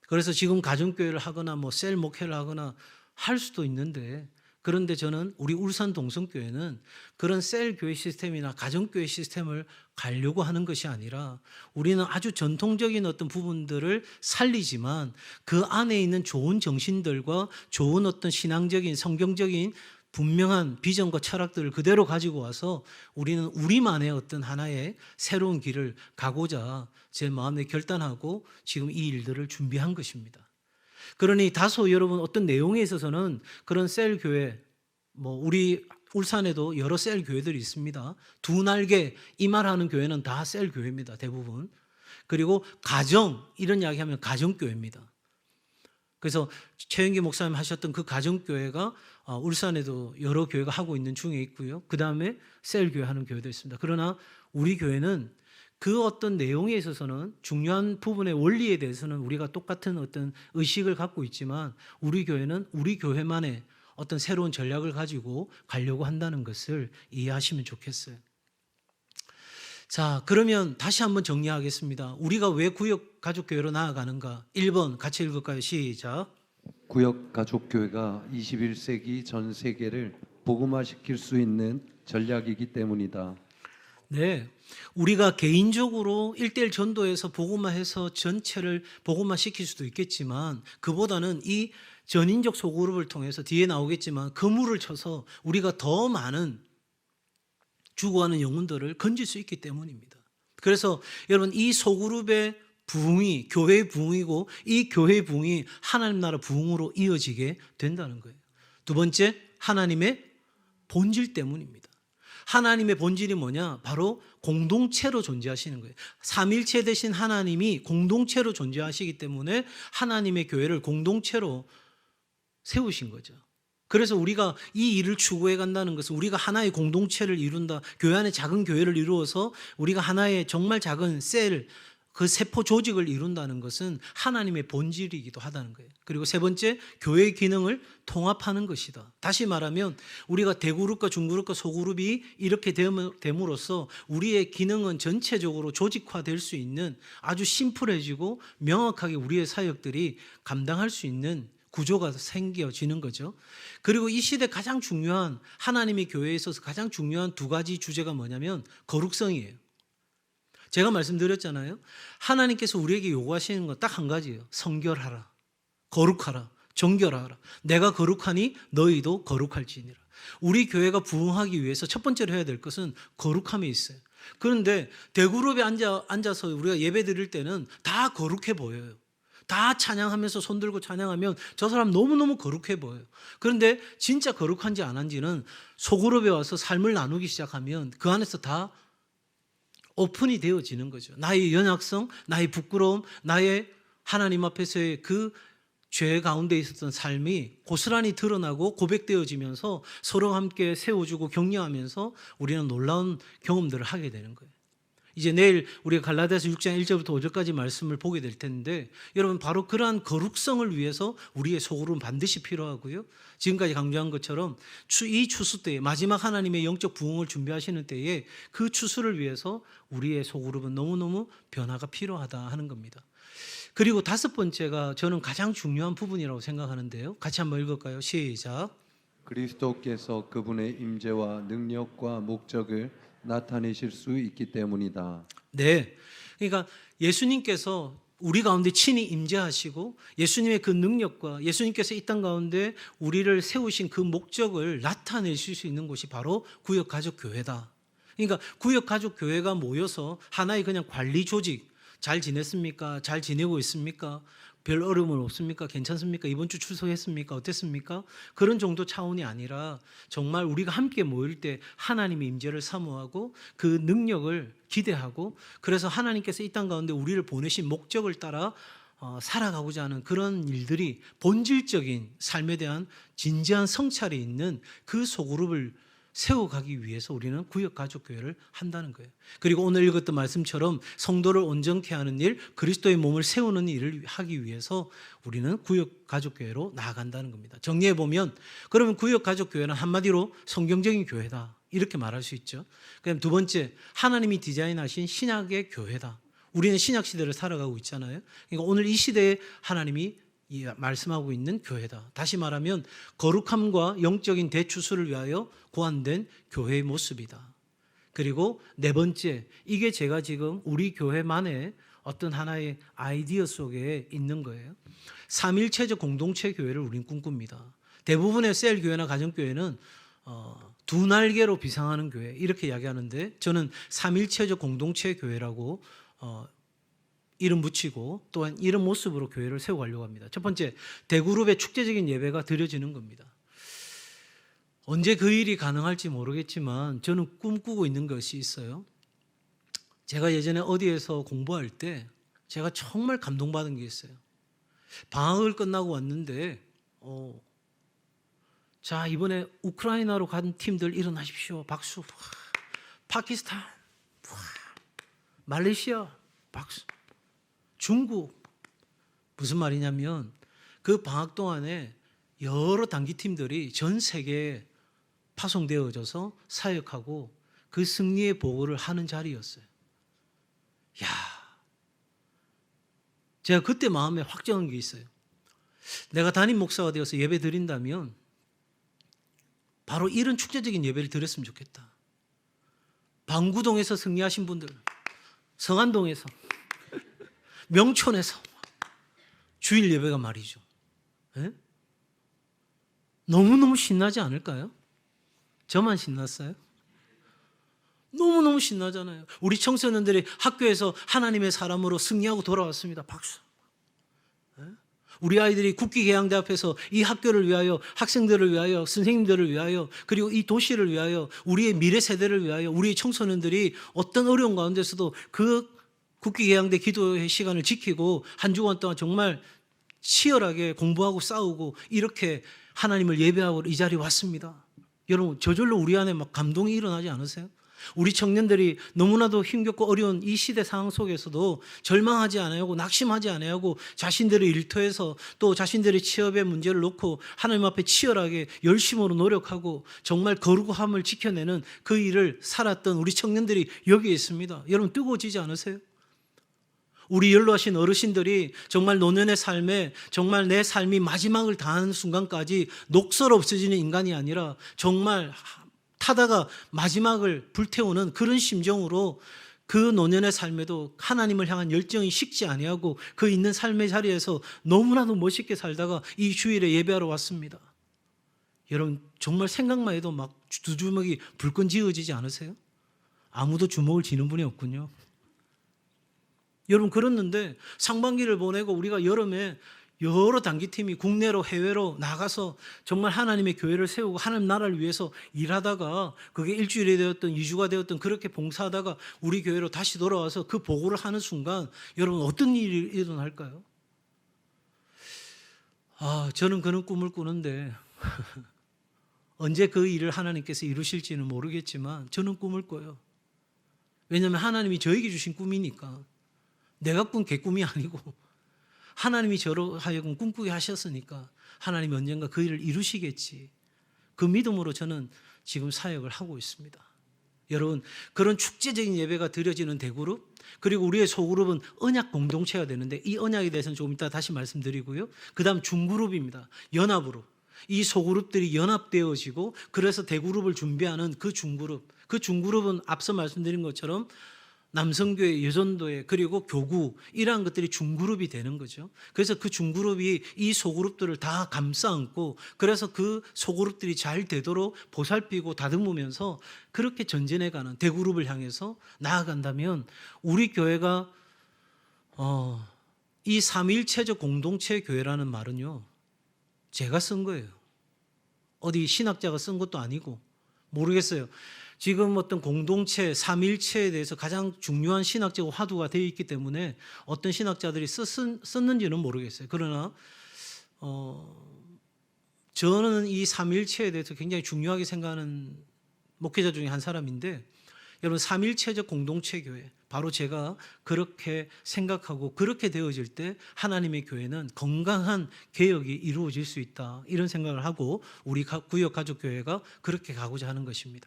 그래서 지금 가정교회를 하거나 뭐 셀 목회를 하거나 할 수도 있는데, 그런데 저는 우리 울산 동성교회는 그런 셀 교회 시스템이나 가정교회 시스템을 가려고 하는 것이 아니라 우리는 아주 전통적인 어떤 부분들을 살리지만 그 안에 있는 좋은 정신들과 좋은 어떤 신앙적인 성경적인 분명한 비전과 철학들을 그대로 가지고 와서 우리는 우리만의 어떤 하나의 새로운 길을 가고자 제 마음에 결단하고 지금 이 일들을 준비한 것입니다. 그러니 다소 여러분 어떤 내용에 있어서는 그런 셀 교회, 뭐 우리 울산에도 여러 셀 교회들이 있습니다. 두 날개 이 말하는 교회는 다 셀 교회입니다, 대부분. 그리고 가정 이런 이야기하면 가정 교회입니다. 그래서 최영기 목사님 하셨던 그 가정 교회가 울산에도 여러 교회가 하고 있는 중에 있고요. 그 다음에 셀 교회 하는 교회도 있습니다. 그러나 우리 교회는 그 어떤 내용에 있어서는 중요한 부분의 원리에 대해서는 우리가 똑같은 어떤 의식을 갖고 있지만 우리 교회는 우리 교회만의 어떤 새로운 전략을 가지고 가려고 한다는 것을 이해하시면 좋겠어요. 자, 그러면 다시 한번 정리하겠습니다. 우리가 왜 구역 가족교회로 나아가는가? 1번 같이 읽을까요? 시작. 구역 가족교회가 21세기 전 세계를 복음화시킬 수 있는 전략이기 때문이다. 네, 우리가 개인적으로 1:1 전도에서 복음화해서 전체를 복음화시킬 수도 있겠지만 그보다는 이 전인적 소그룹을 통해서 뒤에 나오겠지만 그물을 쳐서 우리가 더 많은 죽어가는 영혼들을 건질 수 있기 때문입니다. 그래서 여러분 이 소그룹의 부흥이 교회의 부흥이고 이 교회의 부흥이 하나님 나라 부흥으로 이어지게 된다는 거예요. 두 번째, 하나님의 본질 때문입니다. 하나님의 본질이 뭐냐? 바로 공동체로 존재하시는 거예요. 삼일체 되신 하나님이 공동체로 존재하시기 때문에 하나님의 교회를 공동체로 세우신 거죠. 그래서 우리가 이 일을 추구해 간다는 것은 우리가 하나의 공동체를 이룬다. 교회 안에 작은 교회를 이루어서 우리가 하나의 정말 작은 셀, 그 세포 조직을 이룬다는 것은 하나님의 본질이기도 하다는 거예요. 그리고 세 번째, 교회의 기능을 통합하는 것이다. 다시 말하면 우리가 대그룹과 중그룹과 소그룹이 이렇게 됨으로써 우리의 기능은 전체적으로 조직화될 수 있는 아주 심플해지고 명확하게 우리의 사역들이 감당할 수 있는 구조가 생겨지는 거죠. 그리고 이 시대 가장 중요한 하나님의 교회에 있어서 가장 중요한 두 가지 주제가 뭐냐면 거룩성이에요. 제가 말씀드렸잖아요. 하나님께서 우리에게 요구하시는 건 딱 한 가지예요. 성결하라, 거룩하라, 정결하라. 내가 거룩하니 너희도 거룩할지니라. 우리 교회가 부흥하기 위해서 첫 번째로 해야 될 것은 거룩함에 있어요. 그런데 대그룹에 앉아서 우리가 예배 드릴 때는 다 거룩해 보여요. 다 찬양하면서 손 들고 찬양하면 저 사람 너무너무 거룩해 보여요. 그런데 진짜 거룩한지 안 한지는 소그룹에 와서 삶을 나누기 시작하면 그 안에서 다 오픈이 되어지는 거죠. 나의 연약성, 나의 부끄러움, 나의 하나님 앞에서의 그 죄 가운데 있었던 삶이 고스란히 드러나고 고백되어지면서 서로 함께 세워주고 격려하면서 우리는 놀라운 경험들을 하게 되는 거예요. 이제 내일 우리가 갈라디아서 6장 1절부터 5절까지 말씀을 보게 될 텐데 여러분 바로 그러한 거룩성을 위해서 우리의 소그룹은 반드시 필요하고요. 지금까지 강조한 것처럼 이 추수 때에 마지막 하나님의 영적 부흥을 준비하시는 때에 그 추수를 위해서 우리의 소그룹은 너무너무 변화가 필요하다 하는 겁니다. 그리고 다섯 번째가 저는 가장 중요한 부분이라고 생각하는데요. 같이 한번 읽을까요? 시작. 그리스도께서 그분의 임재와 능력과 목적을 나타내실 수 있기 때문이다. 네. 그러니까 예수님께서 우리 가운데 친히 임재하시고 예수님의 그 능력과 예수님께서 이 땅 가운데 우리를 세우신 그 목적을 나타내실 수 있는 곳이 바로 구역가족교회다. 그러니까 구역가족교회가 모여서 하나의 그냥 관리 조직, 잘 지냈습니까? 잘 지내고 있습니까? 별 어려움은 없습니까? 괜찮습니까? 이번 주 출석했습니까? 어땠습니까? 그런 정도 차원이 아니라 정말 우리가 함께 모일 때 하나님의 임재를 사모하고 그 능력을 기대하고 그래서 하나님께서 이 땅 가운데 우리를 보내신 목적을 따라 살아가고자 하는 그런 일들이 본질적인 삶에 대한 진지한 성찰이 있는 그 소그룹을 세워가기 위해서 우리는 구역가족교회를 한다는 거예요. 그리고 오늘 읽었던 말씀처럼 성도를 온전케 하는 일, 그리스도의 몸을 세우는 일을 하기 위해서 우리는 구역가족교회로 나아간다는 겁니다. 정리해보면 그러면 구역가족교회는 한마디로 성경적인 교회다 이렇게 말할 수 있죠. 그다음 두 번째, 하나님이 디자인하신 신약의 교회다. 우리는 신약시대를 살아가고 있잖아요. 그러니까 오늘 이 시대에 하나님이 말씀하고 있는 교회다. 다시 말하면 거룩함과 영적인 대추수를 위하여 고안된 교회의 모습이다. 그리고 네 번째, 이게 제가 지금 우리 교회만의 어떤 하나의 아이디어 속에 있는 거예요. 삼일체적 공동체 교회를 우린 꿈꿉니다. 대부분의 셀 교회나 가정교회는 두 날개로 비상하는 교회 이렇게 이야기하는데 저는 삼일체적 공동체 교회라고 이름 붙이고 또한 이런 모습으로 교회를 세워가려고 합니다. 첫 번째, 대그룹의 축제적인 예배가 드려지는 겁니다. 언제 그 일이 가능할지 모르겠지만 저는 꿈꾸고 있는 것이 있어요. 제가 예전에 어디에서 공부할 때 제가 정말 감동받은 게 있어요. 방학을 끝나고 왔는데 자, 이번에 우크라이나로 간 팀들 일어나십시오. 박수. 파키스탄, 말레이시아, 박수. 중국. 무슨 말이냐면 그 방학 동안에 여러 단기팀들이 전 세계에 파송되어져서 사역하고 그 승리의 보고를 하는 자리였어요. 야, 제가 그때 마음에 확정한 게 있어요. 내가 담임 목사가 되어서 예배 드린다면 바로 이런 축제적인 예배를 드렸으면 좋겠다. 방구동에서 승리하신 분들, 성안동에서, 명촌에서 주일 예배가 말이죠. 예? 너무너무 신나지 않을까요? 저만 신났어요? 너무너무 신나잖아요. 우리 청소년들이 학교에서 하나님의 사람으로 승리하고 돌아왔습니다. 박수. 예? 우리 아이들이 국기계양대 앞에서 이 학교를 위하여, 학생들을 위하여, 선생님들을 위하여, 그리고 이 도시를 위하여, 우리의 미래 세대를 위하여, 우리의 청소년들이 어떤 어려운 가운데서도 그 국기계양대 기도의 시간을 지키고 한 주간 동안 정말 치열하게 공부하고 싸우고 이렇게 하나님을 예배하고 이 자리에 왔습니다. 여러분, 저절로 우리 안에 막 감동이 일어나지 않으세요? 우리 청년들이 너무나도 힘겹고 어려운 이 시대 상황 속에서도 절망하지 않아야 하고 낙심하지 않아야 하고 자신들의 일터에서 또 자신들의 취업의 문제를 놓고 하나님 앞에 치열하게 열심으로 노력하고 정말 거룩함을 지켜내는 그 일을 살았던 우리 청년들이 여기에 있습니다. 여러분, 뜨거워지지 않으세요? 우리 연로하신 어르신들이 정말 노년의 삶에 정말 내 삶이 마지막을 다하는 순간까지 녹슬 없어지는 인간이 아니라 정말 타다가 마지막을 불태우는 그런 심정으로 그 노년의 삶에도 하나님을 향한 열정이 식지 아니하고 그 있는 삶의 자리에서 너무나도 멋있게 살다가 이 주일에 예배하러 왔습니다. 여러분, 정말 생각만 해도 막 두 주먹이 불끈 지어지지 않으세요? 아무도 주먹을 쥐는 분이 없군요. 여러분, 그랬는데 상반기를 보내고 우리가 여름에 여러 단기팀이 국내로 해외로 나가서 정말 하나님의 교회를 세우고 하나님 나라를 위해서 일하다가 그게 일주일이 되었던 2주가 되었던 그렇게 봉사하다가 우리 교회로 다시 돌아와서 그 보고를 하는 순간 여러분 어떤 일이 일어날까요? 저는 그런 꿈을 꾸는데 언제 그 일을 하나님께서 이루실지는 모르겠지만 저는 꿈을 꿔요. 왜냐하면 하나님이 저에게 주신 꿈이니까. 내가 꾼 개꿈이 아니고 하나님이 저로 하여금 꿈꾸게 하셨으니까 하나님이 언젠가 그 일을 이루시겠지. 그 믿음으로 저는 지금 사역을 하고 있습니다. 여러분, 그런 축제적인 예배가 드려지는 대그룹, 그리고 우리의 소그룹은 언약 공동체가 되는데 이 언약에 대해서는 조금 이따 다시 말씀드리고요. 그 다음 중그룹입니다. 연합으로. 이 소그룹들이 연합되어지고 그래서 대그룹을 준비하는 그 중그룹은 앞서 말씀드린 것처럼 남성교회, 여전도회, 그리고 교구 이러한 것들이 중그룹이 되는 거죠. 그래서 그 중그룹이 이 소그룹들을 다 감싸 안고 그래서 그 소그룹들이 잘 되도록 보살피고 다듬으면서 그렇게 전진해가는 대그룹을 향해서 나아간다면 우리 교회가 이 삼위일체적 공동체 교회라는 말은요, 제가 쓴 거예요. 어디 신학자가 쓴 것도 아니고 모르겠어요. 지금 어떤 공동체, 삼일체에 대해서 가장 중요한 신학적 화두가 되어 있기 때문에 어떤 신학자들이 썼는지는 모르겠어요. 그러나 저는 이 삼일체에 대해서 굉장히 중요하게 생각하는 목회자 중에 한 사람인데, 여러분, 삼일체적 공동체 교회, 바로 제가 그렇게 생각하고 그렇게 되어질 때 하나님의 교회는 건강한 개혁이 이루어질 수 있다, 이런 생각을 하고 우리 구역가족교회가 그렇게 가고자 하는 것입니다.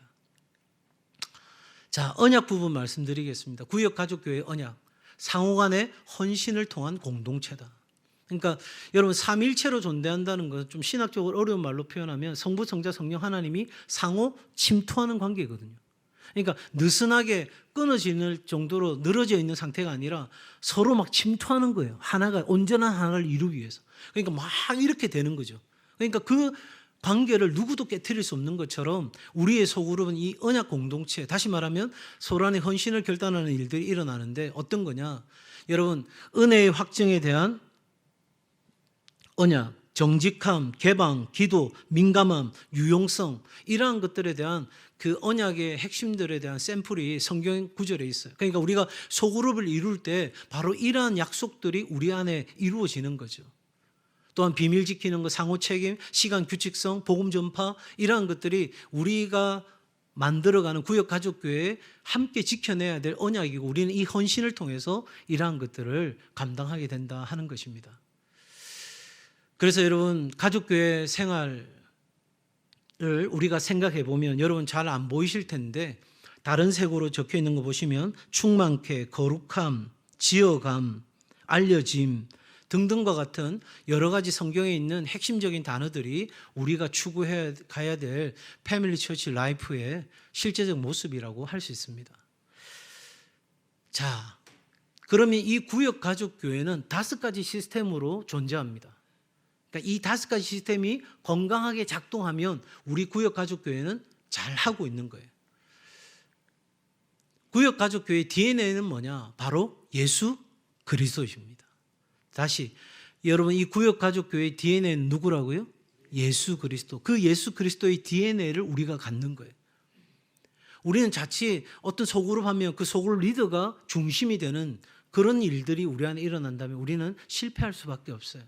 자, 언약 부분 말씀드리겠습니다. 구역가족교회 언약, 상호간의 헌신을 통한 공동체다. 그러니까 여러분, 삼일체로 존재한다는 것은 좀 신학적으로 어려운 말로 표현하면 성부, 성자, 성령 하나님이 상호 침투하는 관계거든요. 그러니까 느슨하게 끊어질 정도로 늘어져 있는 상태가 아니라 서로 막 침투하는 거예요. 하나가, 온전한 하나를 이루기 위해서. 그러니까 막 이렇게 되는 거죠. 그러니까 그 관계를 누구도 깨트릴 수 없는 것처럼 우리의 소그룹은 이 언약 공동체, 다시 말하면 소란의 헌신을 결단하는 일들이 일어나는데 어떤 거냐? 여러분, 은혜의 확증에 대한 언약, 정직함, 개방, 기도, 민감함, 유용성, 이러한 것들에 대한 그 언약의 핵심들에 대한 샘플이 성경 구절에 있어요. 그러니까 우리가 소그룹을 이룰 때 바로 이러한 약속들이 우리 안에 이루어지는 거죠. 또한 비밀 지키는 것, 상호 책임, 시간 규칙성, 복음 전파, 이러한 것들이 우리가 만들어가는 구역가족교회에 함께 지켜내야 될 언약이고 우리는 이 헌신을 통해서 이러한 것들을 감당하게 된다 하는 것입니다. 그래서 여러분, 가족교회 생활을 우리가 생각해 보면 여러분 잘 안 보이실 텐데 다른 색으로 적혀 있는 거 보시면 충만케, 거룩함, 지어감, 알려짐 등등과 같은 여러 가지 성경에 있는 핵심적인 단어들이 우리가 추구해 가야 될 패밀리 처치 라이프의 실제적 모습이라고 할 수 있습니다. 자, 그러면 이 구역 가족 교회는 5가지 시스템으로 존재합니다. 그러니까 이 5가지 시스템이 건강하게 작동하면 우리 구역 가족 교회는 잘 하고 있는 거예요. 구역 가족 교회의 DNA는 뭐냐? 바로 예수 그리스도십니다. 다시, 여러분, 이 구역가족교회의 DNA는 누구라고요? 예수 그리스도. 그 예수 그리스도의 DNA를 우리가 갖는 거예요. 우리는 자칫 어떤 소그룹 하면 그 소그룹 리더가 중심이 되는 그런 일들이 우리 안에 일어난다면 우리는 실패할 수밖에 없어요.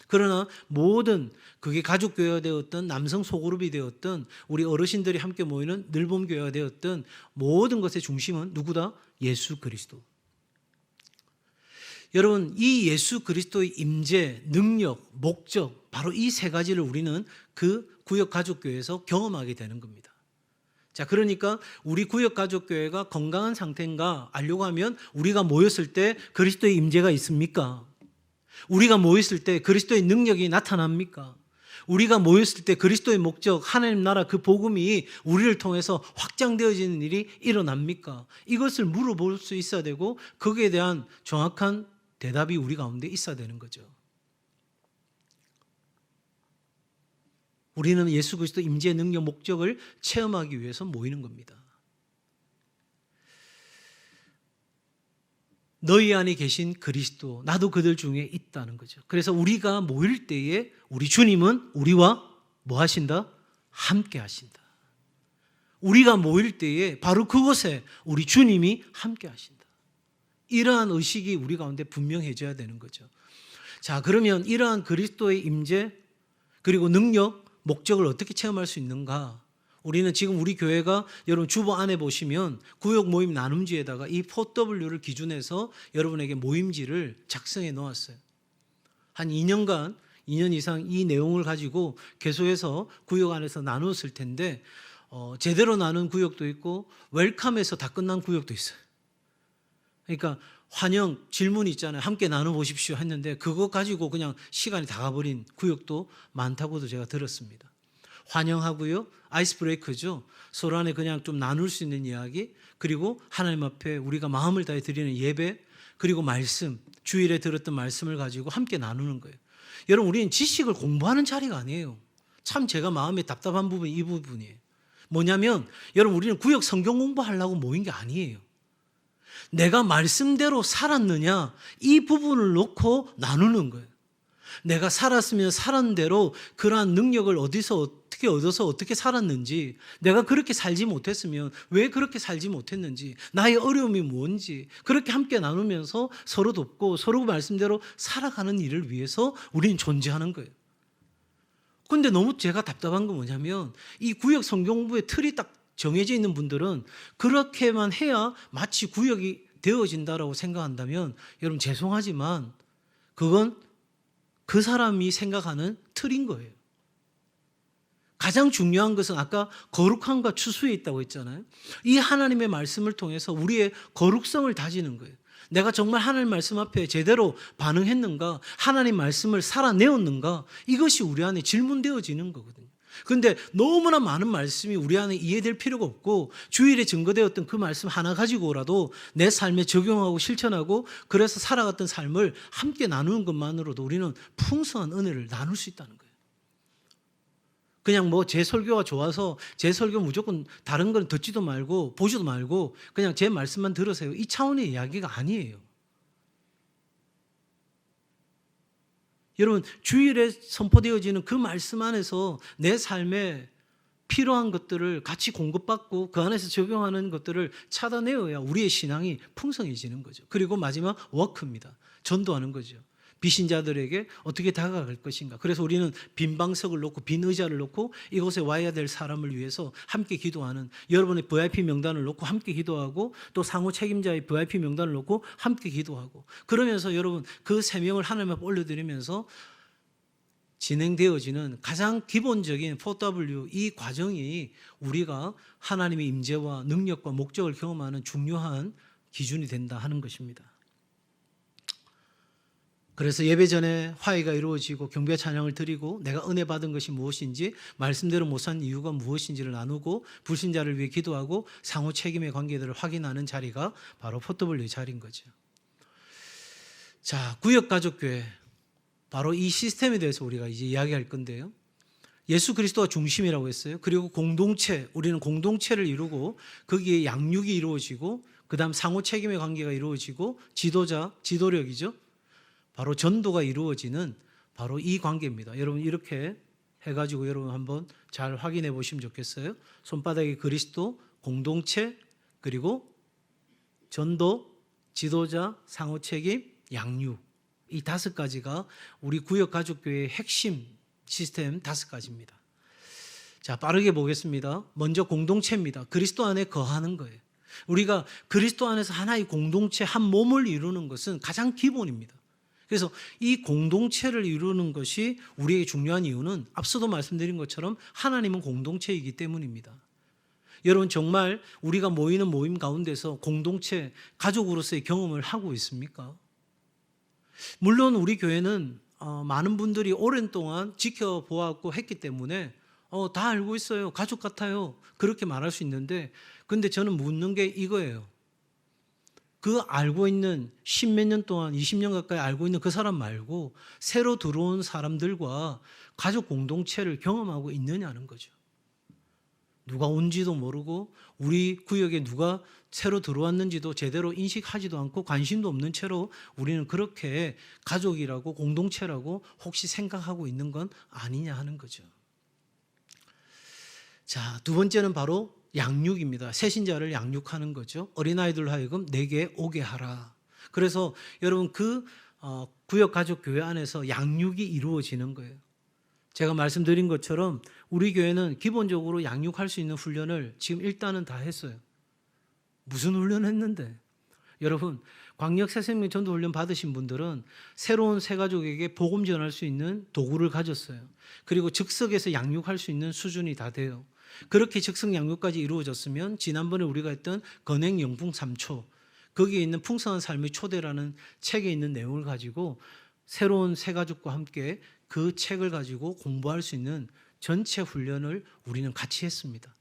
그러나 모든, 그게 가족교회가 되었든 남성 소그룹이 되었든 우리 어르신들이 함께 모이는 늘봄교회가 되었든 모든 것의 중심은 누구다? 예수 그리스도. 여러분, 이 예수 그리스도의 임재, 능력, 목적, 바로 이 3가지를 우리는 그 구역가족교회에서 경험하게 되는 겁니다. 자, 그러니까 우리 구역가족교회가 건강한 상태인가 알려고 하면 우리가 모였을 때 그리스도의 임재가 있습니까? 우리가 모였을 때 그리스도의 능력이 나타납니까? 우리가 모였을 때 그리스도의 목적, 하나님 나라 그 복음이 우리를 통해서 확장되어지는 일이 일어납니까? 이것을 물어볼 수 있어야 되고 거기에 대한 정확한 대답이 우리 가운데 있어야 되는 거죠. 우리는 예수 그리스도 임재의 능력, 목적을 체험하기 위해서 모이는 겁니다. 너희 안에 계신 그리스도, 나도 그들 중에 있다는 거죠. 그래서 우리가 모일 때에 우리 주님은 우리와 뭐 하신다? 함께 하신다. 우리가 모일 때에 바로 그곳에 우리 주님이 함께 하신다. 이러한 의식이 우리 가운데 분명해져야 되는 거죠. 자, 그러면 이러한 그리스도의 임재 그리고 능력, 목적을 어떻게 체험할 수 있는가? 우리는 지금 우리 교회가 여러분 주보 안에 보시면 구역 모임 나눔지에다가 이 4W를 기준해서 여러분에게 모임지를 작성해 놓았어요. 한 2년 이상 이 내용을 가지고 계속해서 구역 안에서 나눴을 텐데 제대로 나눈 구역도 있고 웰컴에서 다 끝난 구역도 있어요. 그러니까 환영 질문 있잖아요. 함께 나눠보십시오 했는데 그거 가지고 그냥 시간이 다 가버린 구역도 많다고도 제가 들었습니다. 환영하고요. 아이스 브레이크죠. 서로 안에 그냥 좀 나눌 수 있는 이야기, 그리고 하나님 앞에 우리가 마음을 다해 드리는 예배, 그리고 말씀, 주일에 들었던 말씀을 가지고 함께 나누는 거예요. 여러분, 우리는 지식을 공부하는 자리가 아니에요. 참 제가 마음에 답답한 부분이 이 부분이에요. 뭐냐면 여러분, 우리는 구역 성경 공부하려고 모인 게 아니에요. 내가 말씀대로 살았느냐, 이 부분을 놓고 나누는 거예요. 내가 살았으면 살은 대로 그러한 능력을 어디서 어떻게 얻어서 어떻게 살았는지, 내가 그렇게 살지 못했으면 왜 그렇게 살지 못했는지, 나의 어려움이 뭔지 그렇게 함께 나누면서 서로 돕고 서로 말씀대로 살아가는 일을 위해서 우리는 존재하는 거예요. 그런데 너무 제가 답답한 건 뭐냐면 이 구역 성경 공부의 틀이 딱 정해져 있는 분들은 그렇게만 해야 마치 구역이 되어진다라고 생각한다면 여러분 죄송하지만 그건 그 사람이 생각하는 틀인 거예요. 가장 중요한 것은 아까 거룩함과 추수에 있다고 했잖아요. 이 하나님의 말씀을 통해서 우리의 거룩성을 다지는 거예요. 내가 정말 하나님 말씀 앞에 제대로 반응했는가, 하나님 말씀을 살아내었는가, 이것이 우리 안에 질문되어지는 거거든요. 그런데 너무나 많은 말씀이 우리 안에 이해될 필요가 없고 주일에 증거되었던 그 말씀 하나 가지고라도 내 삶에 적용하고 실천하고 그래서 살아갔던 삶을 함께 나누는 것만으로도 우리는 풍성한 은혜를 나눌 수 있다는 거예요. 그냥 뭐 제 설교가 좋아서 제 설교 무조건 다른 건 듣지도 말고 보지도 말고 그냥 제 말씀만 들으세요, 이 차원의 이야기가 아니에요. 여러분, 주일에 선포되어지는 그 말씀 안에서 내 삶에 필요한 것들을 같이 공급받고 그 안에서 적용하는 것들을 찾아내어야 우리의 신앙이 풍성해지는 거죠. 그리고 마지막 워크입니다. 전도하는 거죠. 비신자들에게 어떻게 다가갈 것인가. 그래서 우리는 빈 방석을 놓고 빈 의자를 놓고 이곳에 와야 될 사람을 위해서 함께 기도하는, 여러분의 VIP 명단을 놓고 함께 기도하고 또 상호 책임자의 VIP 명단을 놓고 함께 기도하고, 그러면서 여러분 그 3명을 하나님 앞에 올려드리면서 진행되어지는 가장 기본적인 4W 이 과정이 우리가 하나님의 임재와 능력과 목적을 경험하는 중요한 기준이 된다 하는 것입니다. 그래서 예배 전에 화의가 이루어지고 경배 찬양을 드리고 내가 은혜 받은 것이 무엇인지, 말씀대로 못 산 이유가 무엇인지를 나누고 불신자를 위해 기도하고 상호 책임의 관계들을 확인하는 자리가 바로 4W의 자리인 거죠. 자, 구역가족교회, 바로 이 시스템에 대해서 우리가 이제 이야기할 건데요. 예수 그리스도가 중심이라고 했어요. 그리고 공동체, 우리는 공동체를 이루고 거기에 양육이 이루어지고 그 다음 상호 책임의 관계가 이루어지고 지도자, 지도력이죠. 바로 전도가 이루어지는 바로 이 관계입니다. 여러분 이렇게 해가지고 여러분 한번 잘 확인해 보시면 좋겠어요. 손바닥에 그리스도, 공동체, 그리고 전도, 지도자, 상호 책임, 양육, 이 5가지가 우리 구역가족교회의 핵심 시스템 5가지입니다. 자, 빠르게 보겠습니다. 먼저 공동체입니다. 그리스도 안에 거하는 거예요. 우리가 그리스도 안에서 하나의 공동체, 한 몸을 이루는 것은 가장 기본입니다. 그래서 이 공동체를 이루는 것이 우리에게 중요한 이유는 앞서도 말씀드린 것처럼 하나님은 공동체이기 때문입니다. 여러분 정말 우리가 모이는 모임 가운데서 공동체, 가족으로서의 경험을 하고 있습니까? 물론 우리 교회는 많은 분들이 오랜 동안 지켜보았고 했기 때문에 다 알고 있어요, 가족 같아요, 그렇게 말할 수 있는데, 근데 저는 묻는 게 이거예요. 그 알고 있는 10몇 년 동안 20년 가까이 알고 있는 그 사람 말고 새로 들어온 사람들과 가족 공동체를 경험하고 있느냐는 거죠. 누가 온지도 모르고 우리 구역에 누가 새로 들어왔는지도 제대로 인식하지도 않고 관심도 없는 채로 우리는 그렇게 가족이라고 공동체라고 혹시 생각하고 있는 건 아니냐 하는 거죠. 자, 2번째는 바로 양육입니다. 새신자를 양육하는 거죠. 어린아이들 하여금 내게 오게 하라. 그래서 여러분 그 구역가족교회 안에서 양육이 이루어지는 거예요. 제가 말씀드린 것처럼 우리 교회는 기본적으로 양육할 수 있는 훈련을 지금 일단은 다 했어요. 무슨 훈련 했는데? 여러분, 광역 새생명 전도 훈련 받으신 분들은 새로운 새가족에게 복음 전할 수 있는 도구를 가졌어요. 그리고 즉석에서 양육할 수 있는 수준이 다 돼요. 그렇게 즉석 양육까지 이루어졌으면 지난번에 우리가 했던 건행 영풍 3초, 거기에 있는 풍성한 삶의 초대라는 책에 있는 내용을 가지고 새로운 새가족과 함께 그 책을 가지고 공부할 수 있는 전체 훈련을 우리는 같이 했습니다.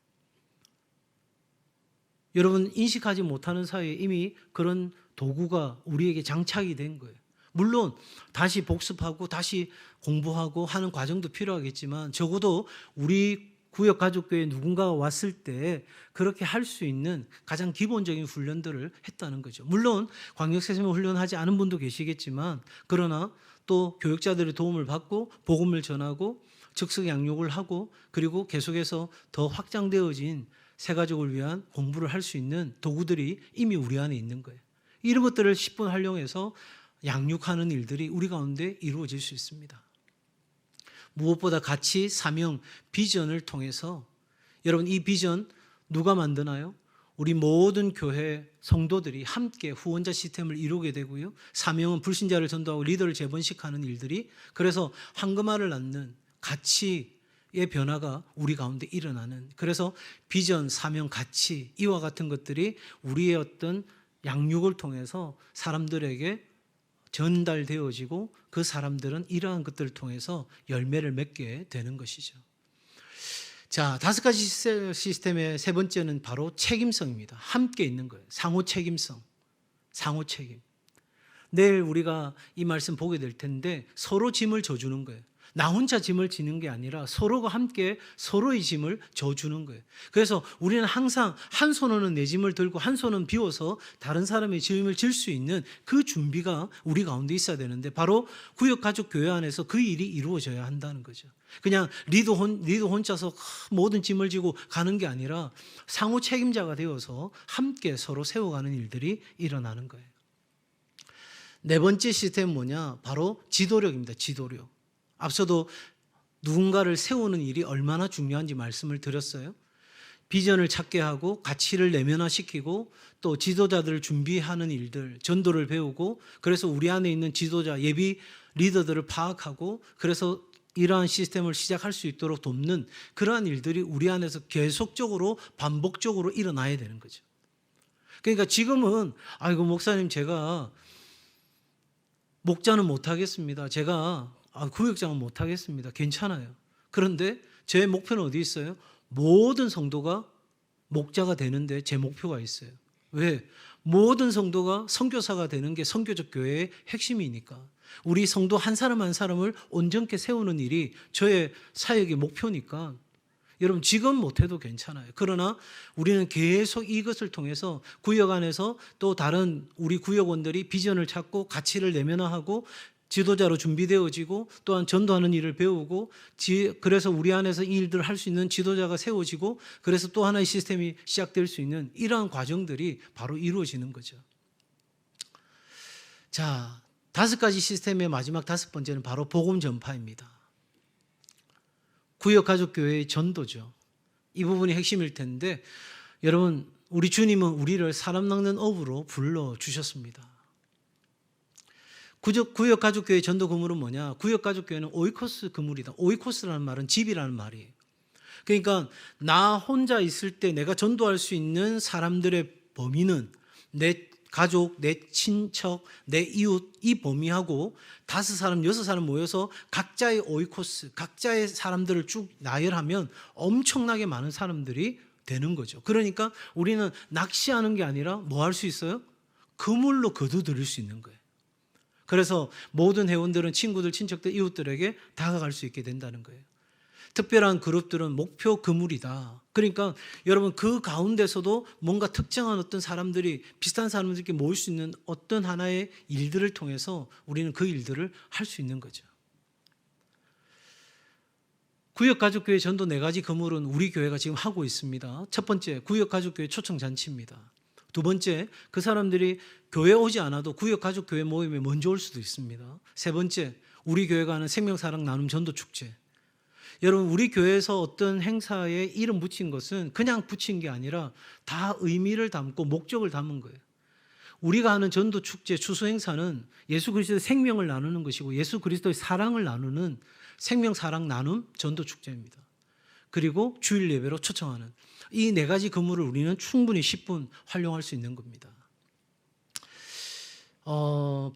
여러분, 인식하지 못하는 사이에 이미 그런 도구가 우리에게 장착이 된 거예요. 물론 다시 복습하고 다시 공부하고 하는 과정도 필요하겠지만 적어도 우리 구역 가족교회에 누군가가 왔을 때 그렇게 할 수 있는 가장 기본적인 훈련들을 했다는 거죠. 물론 광역새생명 훈련하지 않은 분도 계시겠지만 그러나 또 교육자들의 도움을 받고 복음을 전하고 즉석 양육을 하고 그리고 계속해서 더 확장되어진 새가족을 위한 공부를 할 수 있는 도구들이 이미 우리 안에 있는 거예요. 이런 것들을 10분 활용해서 양육하는 일들이 우리 가운데 이루어질 수 있습니다. 무엇보다 가치, 사명, 비전을 통해서 여러분 이 비전 누가 만드나요? 우리 모든 교회 성도들이 함께 후원자 시스템을 이루게 되고요. 사명은 불신자를 전도하고 리더를 재번식하는 일들이 그래서 황금알을 낳는 가치의 변화가 우리 가운데 일어나는 그래서 비전, 사명, 가치 이와 같은 것들이 우리의 어떤 양육을 통해서 사람들에게 전달되어지고 그 사람들은 이러한 것들을 통해서 열매를 맺게 되는 것이죠. 자, 5가지 시스템의 세 번째는 바로 책임성입니다. 함께 있는 거예요. 상호 책임성, 상호 책임. 내일 우리가 이 말씀 보게 될 텐데 서로 짐을 져주는 거예요. 나 혼자 짐을 지는 게 아니라 서로가 함께 서로의 짐을 져주는 거예요. 그래서 우리는 항상 한 손으로는 내 짐을 들고 한 손은 비워서 다른 사람의 짐을 질 수 있는 그 준비가 우리 가운데 있어야 되는데 바로 구역가족교회 안에서 그 일이 이루어져야 한다는 거죠. 그냥 리더 혼자서 모든 짐을 지고 가는 게 아니라 상호 책임자가 되어서 함께 서로 세워가는 일들이 일어나는 거예요. 네 번째 시스템은 뭐냐? 바로 지도력입니다. 지도력. 앞서도 누군가를 세우는 일이 얼마나 중요한지 말씀을 드렸어요. 비전을 찾게 하고 가치를 내면화시키고 또 지도자들을 준비하는 일들, 전도를 배우고 그래서 우리 안에 있는 지도자, 예비 리더들을 파악하고 그래서 이러한 시스템을 시작할 수 있도록 돕는 그러한 일들이 우리 안에서 계속적으로 반복적으로 일어나야 되는 거죠. 그러니까 지금은 아이고 목사님 제가 목자는 못하겠습니다. 제가 구역장은 못하겠습니다. 괜찮아요. 그런데 제 목표는 어디 있어요? 모든 성도가 목자가 되는데 제 목표가 있어요. 왜? 모든 성도가 선교사가 되는 게 선교적 교회의 핵심이니까. 우리 성도 한 사람 한 사람을 온전케 세우는 일이 저의 사역의 목표니까 여러분 지금 못해도 괜찮아요. 그러나 우리는 계속 이것을 통해서 구역 안에서 또 다른 우리 구역원들이 비전을 찾고 가치를 내면화하고 지도자로 준비되어지고 또한 전도하는 일을 배우고 그래서 우리 안에서 이 일들을 할 수 있는 지도자가 세워지고 그래서 또 하나의 시스템이 시작될 수 있는 이러한 과정들이 바로 이루어지는 거죠. 자, 5가지 시스템의 마지막 5번째는 바로 복음 전파입니다. 구역가족교회의 전도죠. 이 부분이 핵심일 텐데 여러분 우리 주님은 우리를 사람 낚는 업으로 불러주셨습니다. 구역가족교회 전도 그물은 뭐냐? 구역가족교회는 오이코스 그물이다. 오이코스라는 말은 집이라는 말이에요. 그러니까 나 혼자 있을 때 내가 전도할 수 있는 사람들의 범위는 내 가족, 내 친척, 내 이웃 이 범위하고 5사람, 6사람 모여서 각자의 오이코스, 각자의 사람들을 쭉 나열하면 엄청나게 많은 사람들이 되는 거죠. 그러니까 우리는 낚시하는 게 아니라 뭐 할 수 있어요? 그물로 거두들일 수 있는 거예요. 그래서 모든 회원들은 친구들, 친척들, 이웃들에게 다가갈 수 있게 된다는 거예요. 특별한 그룹들은 목표 그물이다. 그러니까 여러분 그 가운데서도 뭔가 특정한 어떤 사람들이 비슷한 사람들끼리 모일 수 있는 어떤 하나의 일들을 통해서 우리는 그 일들을 할 수 있는 거죠. 구역가족교회 전도 4가지 그물은 우리 교회가 지금 하고 있습니다. 첫 번째, 구역가족교회 초청잔치입니다. 두 번째, 그 사람들이 교회 오지 않아도 구역가족교회 모임에 먼저 올 수도 있습니다. 세 번째, 우리 교회가 하는 생명사랑 나눔 전도축제. 여러분 우리 교회에서 어떤 행사에 이름 붙인 것은 그냥 붙인 게 아니라 다 의미를 담고 목적을 담은 거예요. 우리가 하는 전도 축제 추수 행사는 예수 그리스도의 생명을 나누는 것이고 예수 그리스도의 사랑을 나누는 생명 사랑 나눔 전도 축제입니다. 그리고 주일 예배로 초청하는 이 네 가지 근무를 우리는 충분히 10분 활용할 수 있는 겁니다.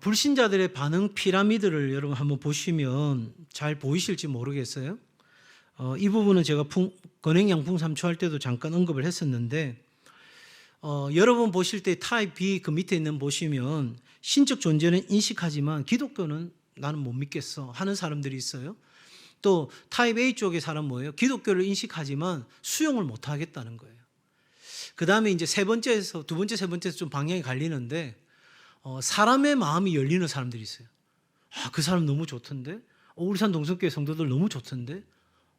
불신자들의 반응 피라미드를 여러분 한번 보시면 잘 보이실지 모르겠어요. 이 부분은 제가 건행양풍 3초 할 때도 잠깐 언급을 했었는데 여러분 보실 때 타입 B 그 밑에 있는 보시면 신적 존재는 인식하지만 기독교는 나는 못 믿겠어 하는 사람들이 있어요. 또 타입 A 쪽의 사람 뭐예요? 기독교를 인식하지만 수용을 못 하겠다는 거예요. 그 다음에 이제 두 번째, 세 번째에서 좀 방향이 갈리는데 사람의 마음이 열리는 사람들이 있어요. 그 사람 너무 좋던데? 우리 산 동성교회 성도들 너무 좋던데?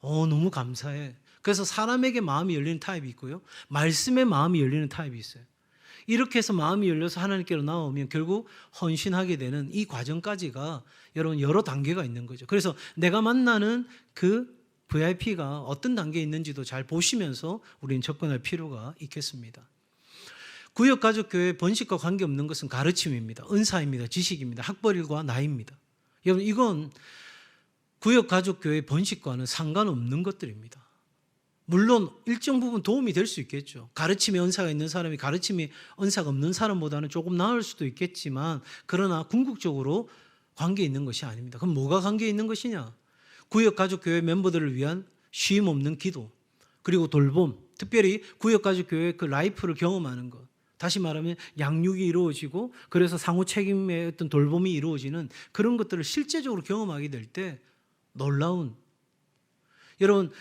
너무 감사해. 그래서 사람에게 마음이 열리는 타입이 있고요. 말씀에 마음이 열리는 타입이 있어요. 이렇게 해서 마음이 열려서 하나님께로 나오면 결국 헌신하게 되는 이 과정까지가 여러분 여러 단계가 있는 거죠. 그래서 내가 만나는 그 VIP가 어떤 단계에 있는지도 잘 보시면서 우리는 접근할 필요가 있겠습니다. 구역가족교회 번식과 관계없는 것은 가르침입니다. 은사입니다. 지식입니다. 학벌과 나이입니다. 여러분 이건 구역가족교회 번식과는 상관없는 것들입니다. 물론 일정 부분 도움이 될 수 있겠죠. 가르침의 은사가 있는 사람이 가르침의 은사가 없는 사람보다는 조금 나을 수도 있겠지만 그러나 궁극적으로 관계 있는 것이 아닙니다. 그럼 뭐가 관계 있는 것이냐? 구역가족교회 멤버들을 위한 쉼 없는 기도 그리고 돌봄, 특별히 구역가족교회 그 라이프를 경험하는 것. 다시 말하면 양육이 이루어지고 그래서 상호 책임의 어떤 돌봄이 이루어지는 그런 것들을 실제적으로 경험하게 될 때 놀라운 여러분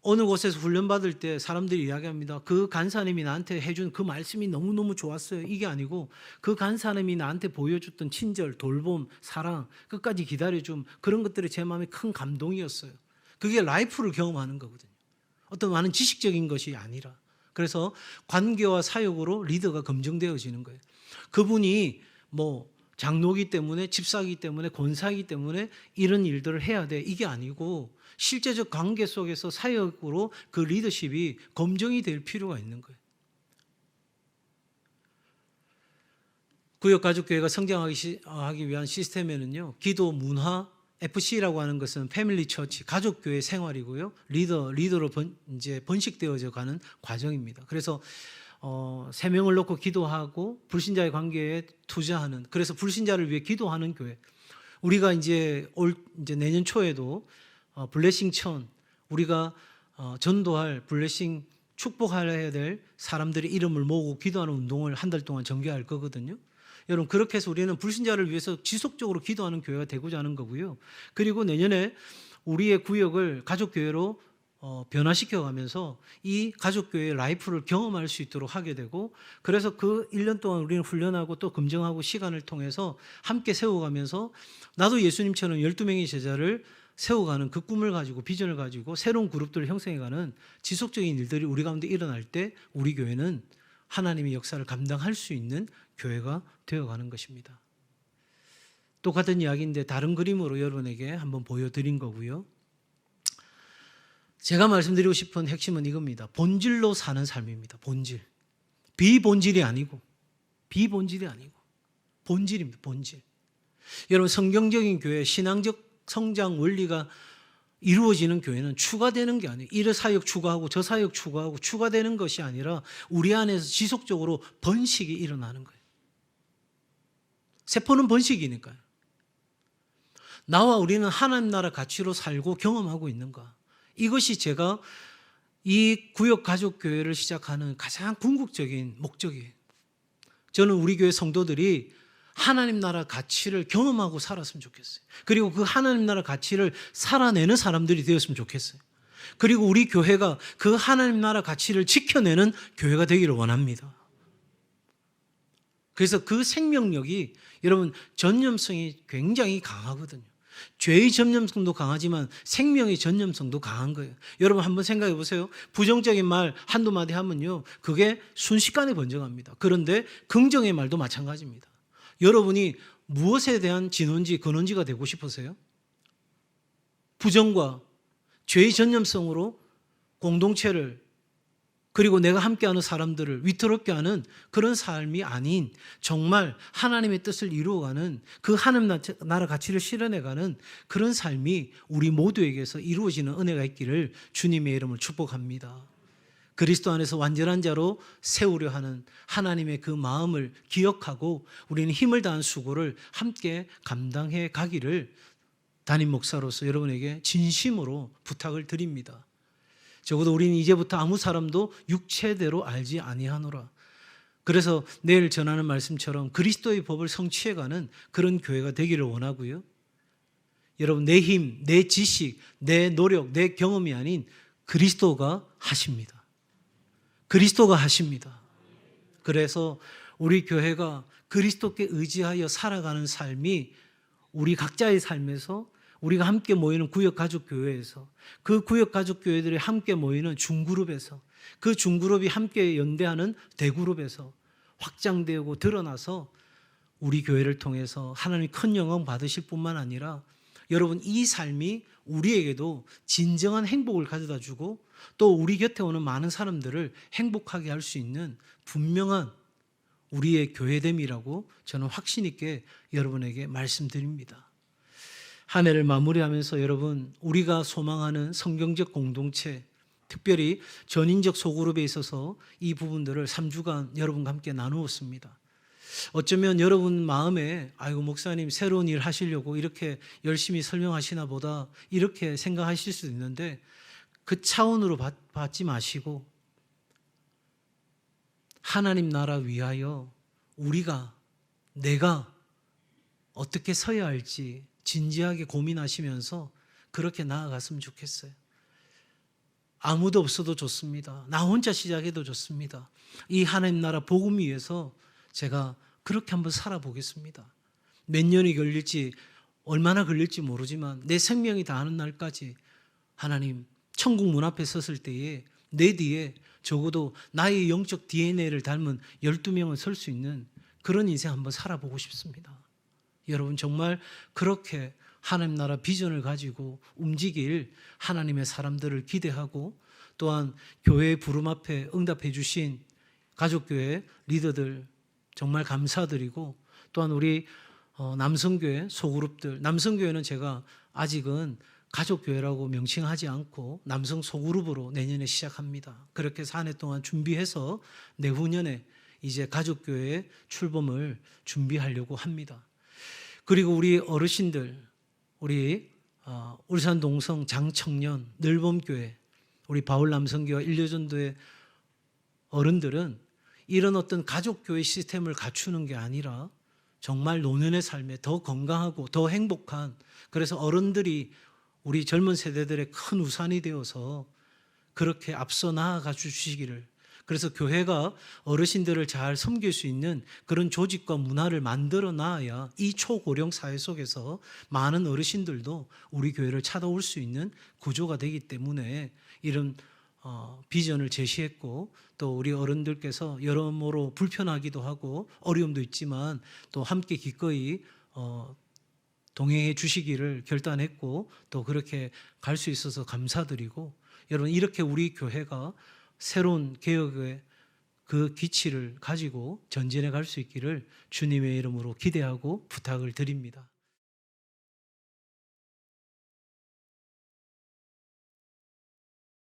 어느 곳에서 훈련받을 때 사람들이 이야기합니다. 그 간사님이 나한테 해준 그 말씀이 너무너무 좋았어요. 이게 아니고 그 간사님이 나한테 보여줬던 친절, 돌봄, 사랑, 끝까지 기다려줌 그런 것들이 제 마음에 큰 감동이었어요. 그게 라이프를 경험하는 거거든요. 어떤 많은 지식적인 것이 아니라. 그래서 관계와 사역으로 리더가 검증되어지는 거예요. 그분이 뭐 장로기 때문에 집사기 때문에 권사이기 때문에 이런 일들을 해야 돼. 이게 아니고 실제적 관계 속에서 사역으로 그 리더십이 검증이 될 필요가 있는 거예요. 구역가족교회가 성장하기 위한 시스템에는요. 기도, 문화, FC라고 하는 것은 패밀리 처치, 가족교회 생활이고요. 리더로 이제 번식되어져 가는 과정입니다. 그래서 3명을 놓고 기도하고 불신자의 관계에 투자하는 그래서 불신자를 위해 기도하는 교회. 우리가 이제 내년 초에도 블레싱 천 우리가 전도할 블레싱 축복해야 될 사람들의 이름을 모으고 기도하는 운동을 한 달 동안 전개할 거거든요. 여러분 그렇게 해서 우리는 불신자를 위해서 지속적으로 기도하는 교회가 되고자 하는 거고요. 그리고 내년에 우리의 구역을 가족교회로 변화시켜가면서 이 가족교회의 라이프를 경험할 수 있도록 하게 되고 그래서 그 1년 동안 우리는 훈련하고 또 검증하고 시간을 통해서 함께 세워가면서 나도 예수님처럼 12명의 제자를 세워가는 그 꿈을 가지고 비전을 가지고 새로운 그룹들을 형성해가는 지속적인 일들이 우리 가운데 일어날 때 우리 교회는 하나님의 역사를 감당할 수 있는 교회가 되어가는 것입니다. 똑같은 이야기인데 다른 그림으로 여러분에게 한번 보여드린 거고요. 제가 말씀드리고 싶은 핵심은 이겁니다. 본질로 사는 삶입니다. 본질. 비본질이 아니고 본질입니다. 본질. 여러분 성경적인 교회, 신앙적 성장 원리가 이루어지는 교회는 추가되는 게 아니에요. 이 사역 추가하고 저 사역 추가하고 추가되는 것이 아니라 우리 안에서 지속적으로 번식이 일어나는 거예요. 세포는 번식이니까요. 나와 우리는 하나님 나라 가치로 살고 경험하고 있는가. 이것이 제가 이 구역 가족 교회를 시작하는 가장 궁극적인 목적이에요. 저는 우리 교회 성도들이 하나님 나라 가치를 경험하고 살았으면 좋겠어요. 그리고 그 하나님 나라 가치를 살아내는 사람들이 되었으면 좋겠어요. 그리고 우리 교회가 그 하나님 나라 가치를 지켜내는 교회가 되기를 원합니다. 그래서 그 생명력이 여러분 전념성이 굉장히 강하거든요. 죄의 전념성도 강하지만 생명의 전념성도 강한 거예요. 여러분 한번 생각해 보세요. 부정적인 말 한두 마디 하면요. 그게 순식간에 번져갑니다. 그런데 긍정의 말도 마찬가지입니다. 여러분이 무엇에 대한 진원지, 근원지가 되고 싶으세요? 부정과 죄의 전념성으로 공동체를 그리고 내가 함께하는 사람들을 위태롭게 하는 그런 삶이 아닌 정말 하나님의 뜻을 이루어가는 그 하나님 나라 가치를 실현해가는 그런 삶이 우리 모두에게서 이루어지는 은혜가 있기를 주님의 이름으로 축복합니다. 그리스도 안에서 완전한 자로 세우려 하는 하나님의 그 마음을 기억하고 우리는 힘을 다한 수고를 함께 감당해 가기를 담임 목사로서 여러분에게 진심으로 부탁을 드립니다. 적어도 우리는 이제부터 아무 사람도 육체대로 알지 아니하노라. 그래서 내일 전하는 말씀처럼 그리스도의 법을 성취해가는 그런 교회가 되기를 원하고요. 여러분, 내 힘, 내 지식, 내 노력, 내 경험이 아닌 그리스도가 하십니다. 그리스도가 하십니다. 그래서 우리 교회가 그리스도께 의지하여 살아가는 삶이 우리 각자의 삶에서 우리가 함께 모이는 구역가족교회에서 그 구역가족교회들이 함께 모이는 중그룹에서 그 중그룹이 함께 연대하는 대그룹에서 확장되고 드러나서 우리 교회를 통해서 하나님 큰 영광 받으실 뿐만 아니라 여러분 이 삶이 우리에게도 진정한 행복을 가져다 주고 또 우리 곁에 오는 많은 사람들을 행복하게 할 수 있는 분명한 우리의 교회됨이라고 저는 확신 있게 여러분에게 말씀드립니다. 한 해를 마무리하면서 여러분 우리가 소망하는 성경적 공동체 특별히 전인적 소그룹에 있어서 이 부분들을 3주간 여러분과 함께 나누었습니다. 어쩌면 여러분 마음에 아이고 목사님 새로운 일 하시려고 이렇게 열심히 설명하시나 보다 이렇게 생각하실 수도 있는데 그 차원으로 받지 마시고 하나님 나라 위하여 내가 어떻게 서야 할지 진지하게 고민하시면서 그렇게 나아갔으면 좋겠어요. 아무도 없어도 좋습니다. 나 혼자 시작해도 좋습니다. 이 하나님 나라 복음 위해서 제가 그렇게 한번 살아보겠습니다. 몇 년이 걸릴지 얼마나 걸릴지 모르지만 내 생명이 다하는 날까지 하나님 천국 문 앞에 섰을 때에 내 뒤에 적어도 나의 영적 DNA를 닮은 12명은 설 수 있는 그런 인생 한번 살아보고 싶습니다. 여러분 정말 그렇게 하나님 나라 비전을 가지고 움직일 하나님의 사람들을 기대하고 또한 교회의 부름 앞에 응답해 주신 가족교회 리더들 정말 감사드리고 또한 우리 남성교회 소그룹들 남성교회는 제가 아직은 가족교회라고 명칭하지 않고 남성 소그룹으로 내년에 시작합니다. 그렇게 해서 한 해 동안 준비해서 내후년에 이제 가족교회 출범을 준비하려고 합니다. 그리고 우리 어르신들 우리 울산 동성 장청년 늘봄교회 우리 바울 남성교회 일려전도의 어른들은 이런 어떤 가족교회 시스템을 갖추는 게 아니라 정말 노년의 삶에 더 건강하고 더 행복한 그래서 어른들이 우리 젊은 세대들의 큰 우산이 되어서 그렇게 앞서 나아가 주시기를 그래서 교회가 어르신들을 잘 섬길 수 있는 그런 조직과 문화를 만들어 놔야 이 초고령 사회 속에서 많은 어르신들도 우리 교회를 찾아올 수 있는 구조가 되기 때문에 이런 비전을 제시했고 또 우리 어른들께서 여러모로 불편하기도 하고 어려움도 있지만 또 함께 기꺼이 동행해 주시기를 결단했고 또 그렇게 갈 수 있어서 감사드리고 여러분 이렇게 우리 교회가 새로운 개혁의 그 기치를 가지고 전진해 갈 수 있기를 주님의 이름으로 기대하고 부탁을 드립니다.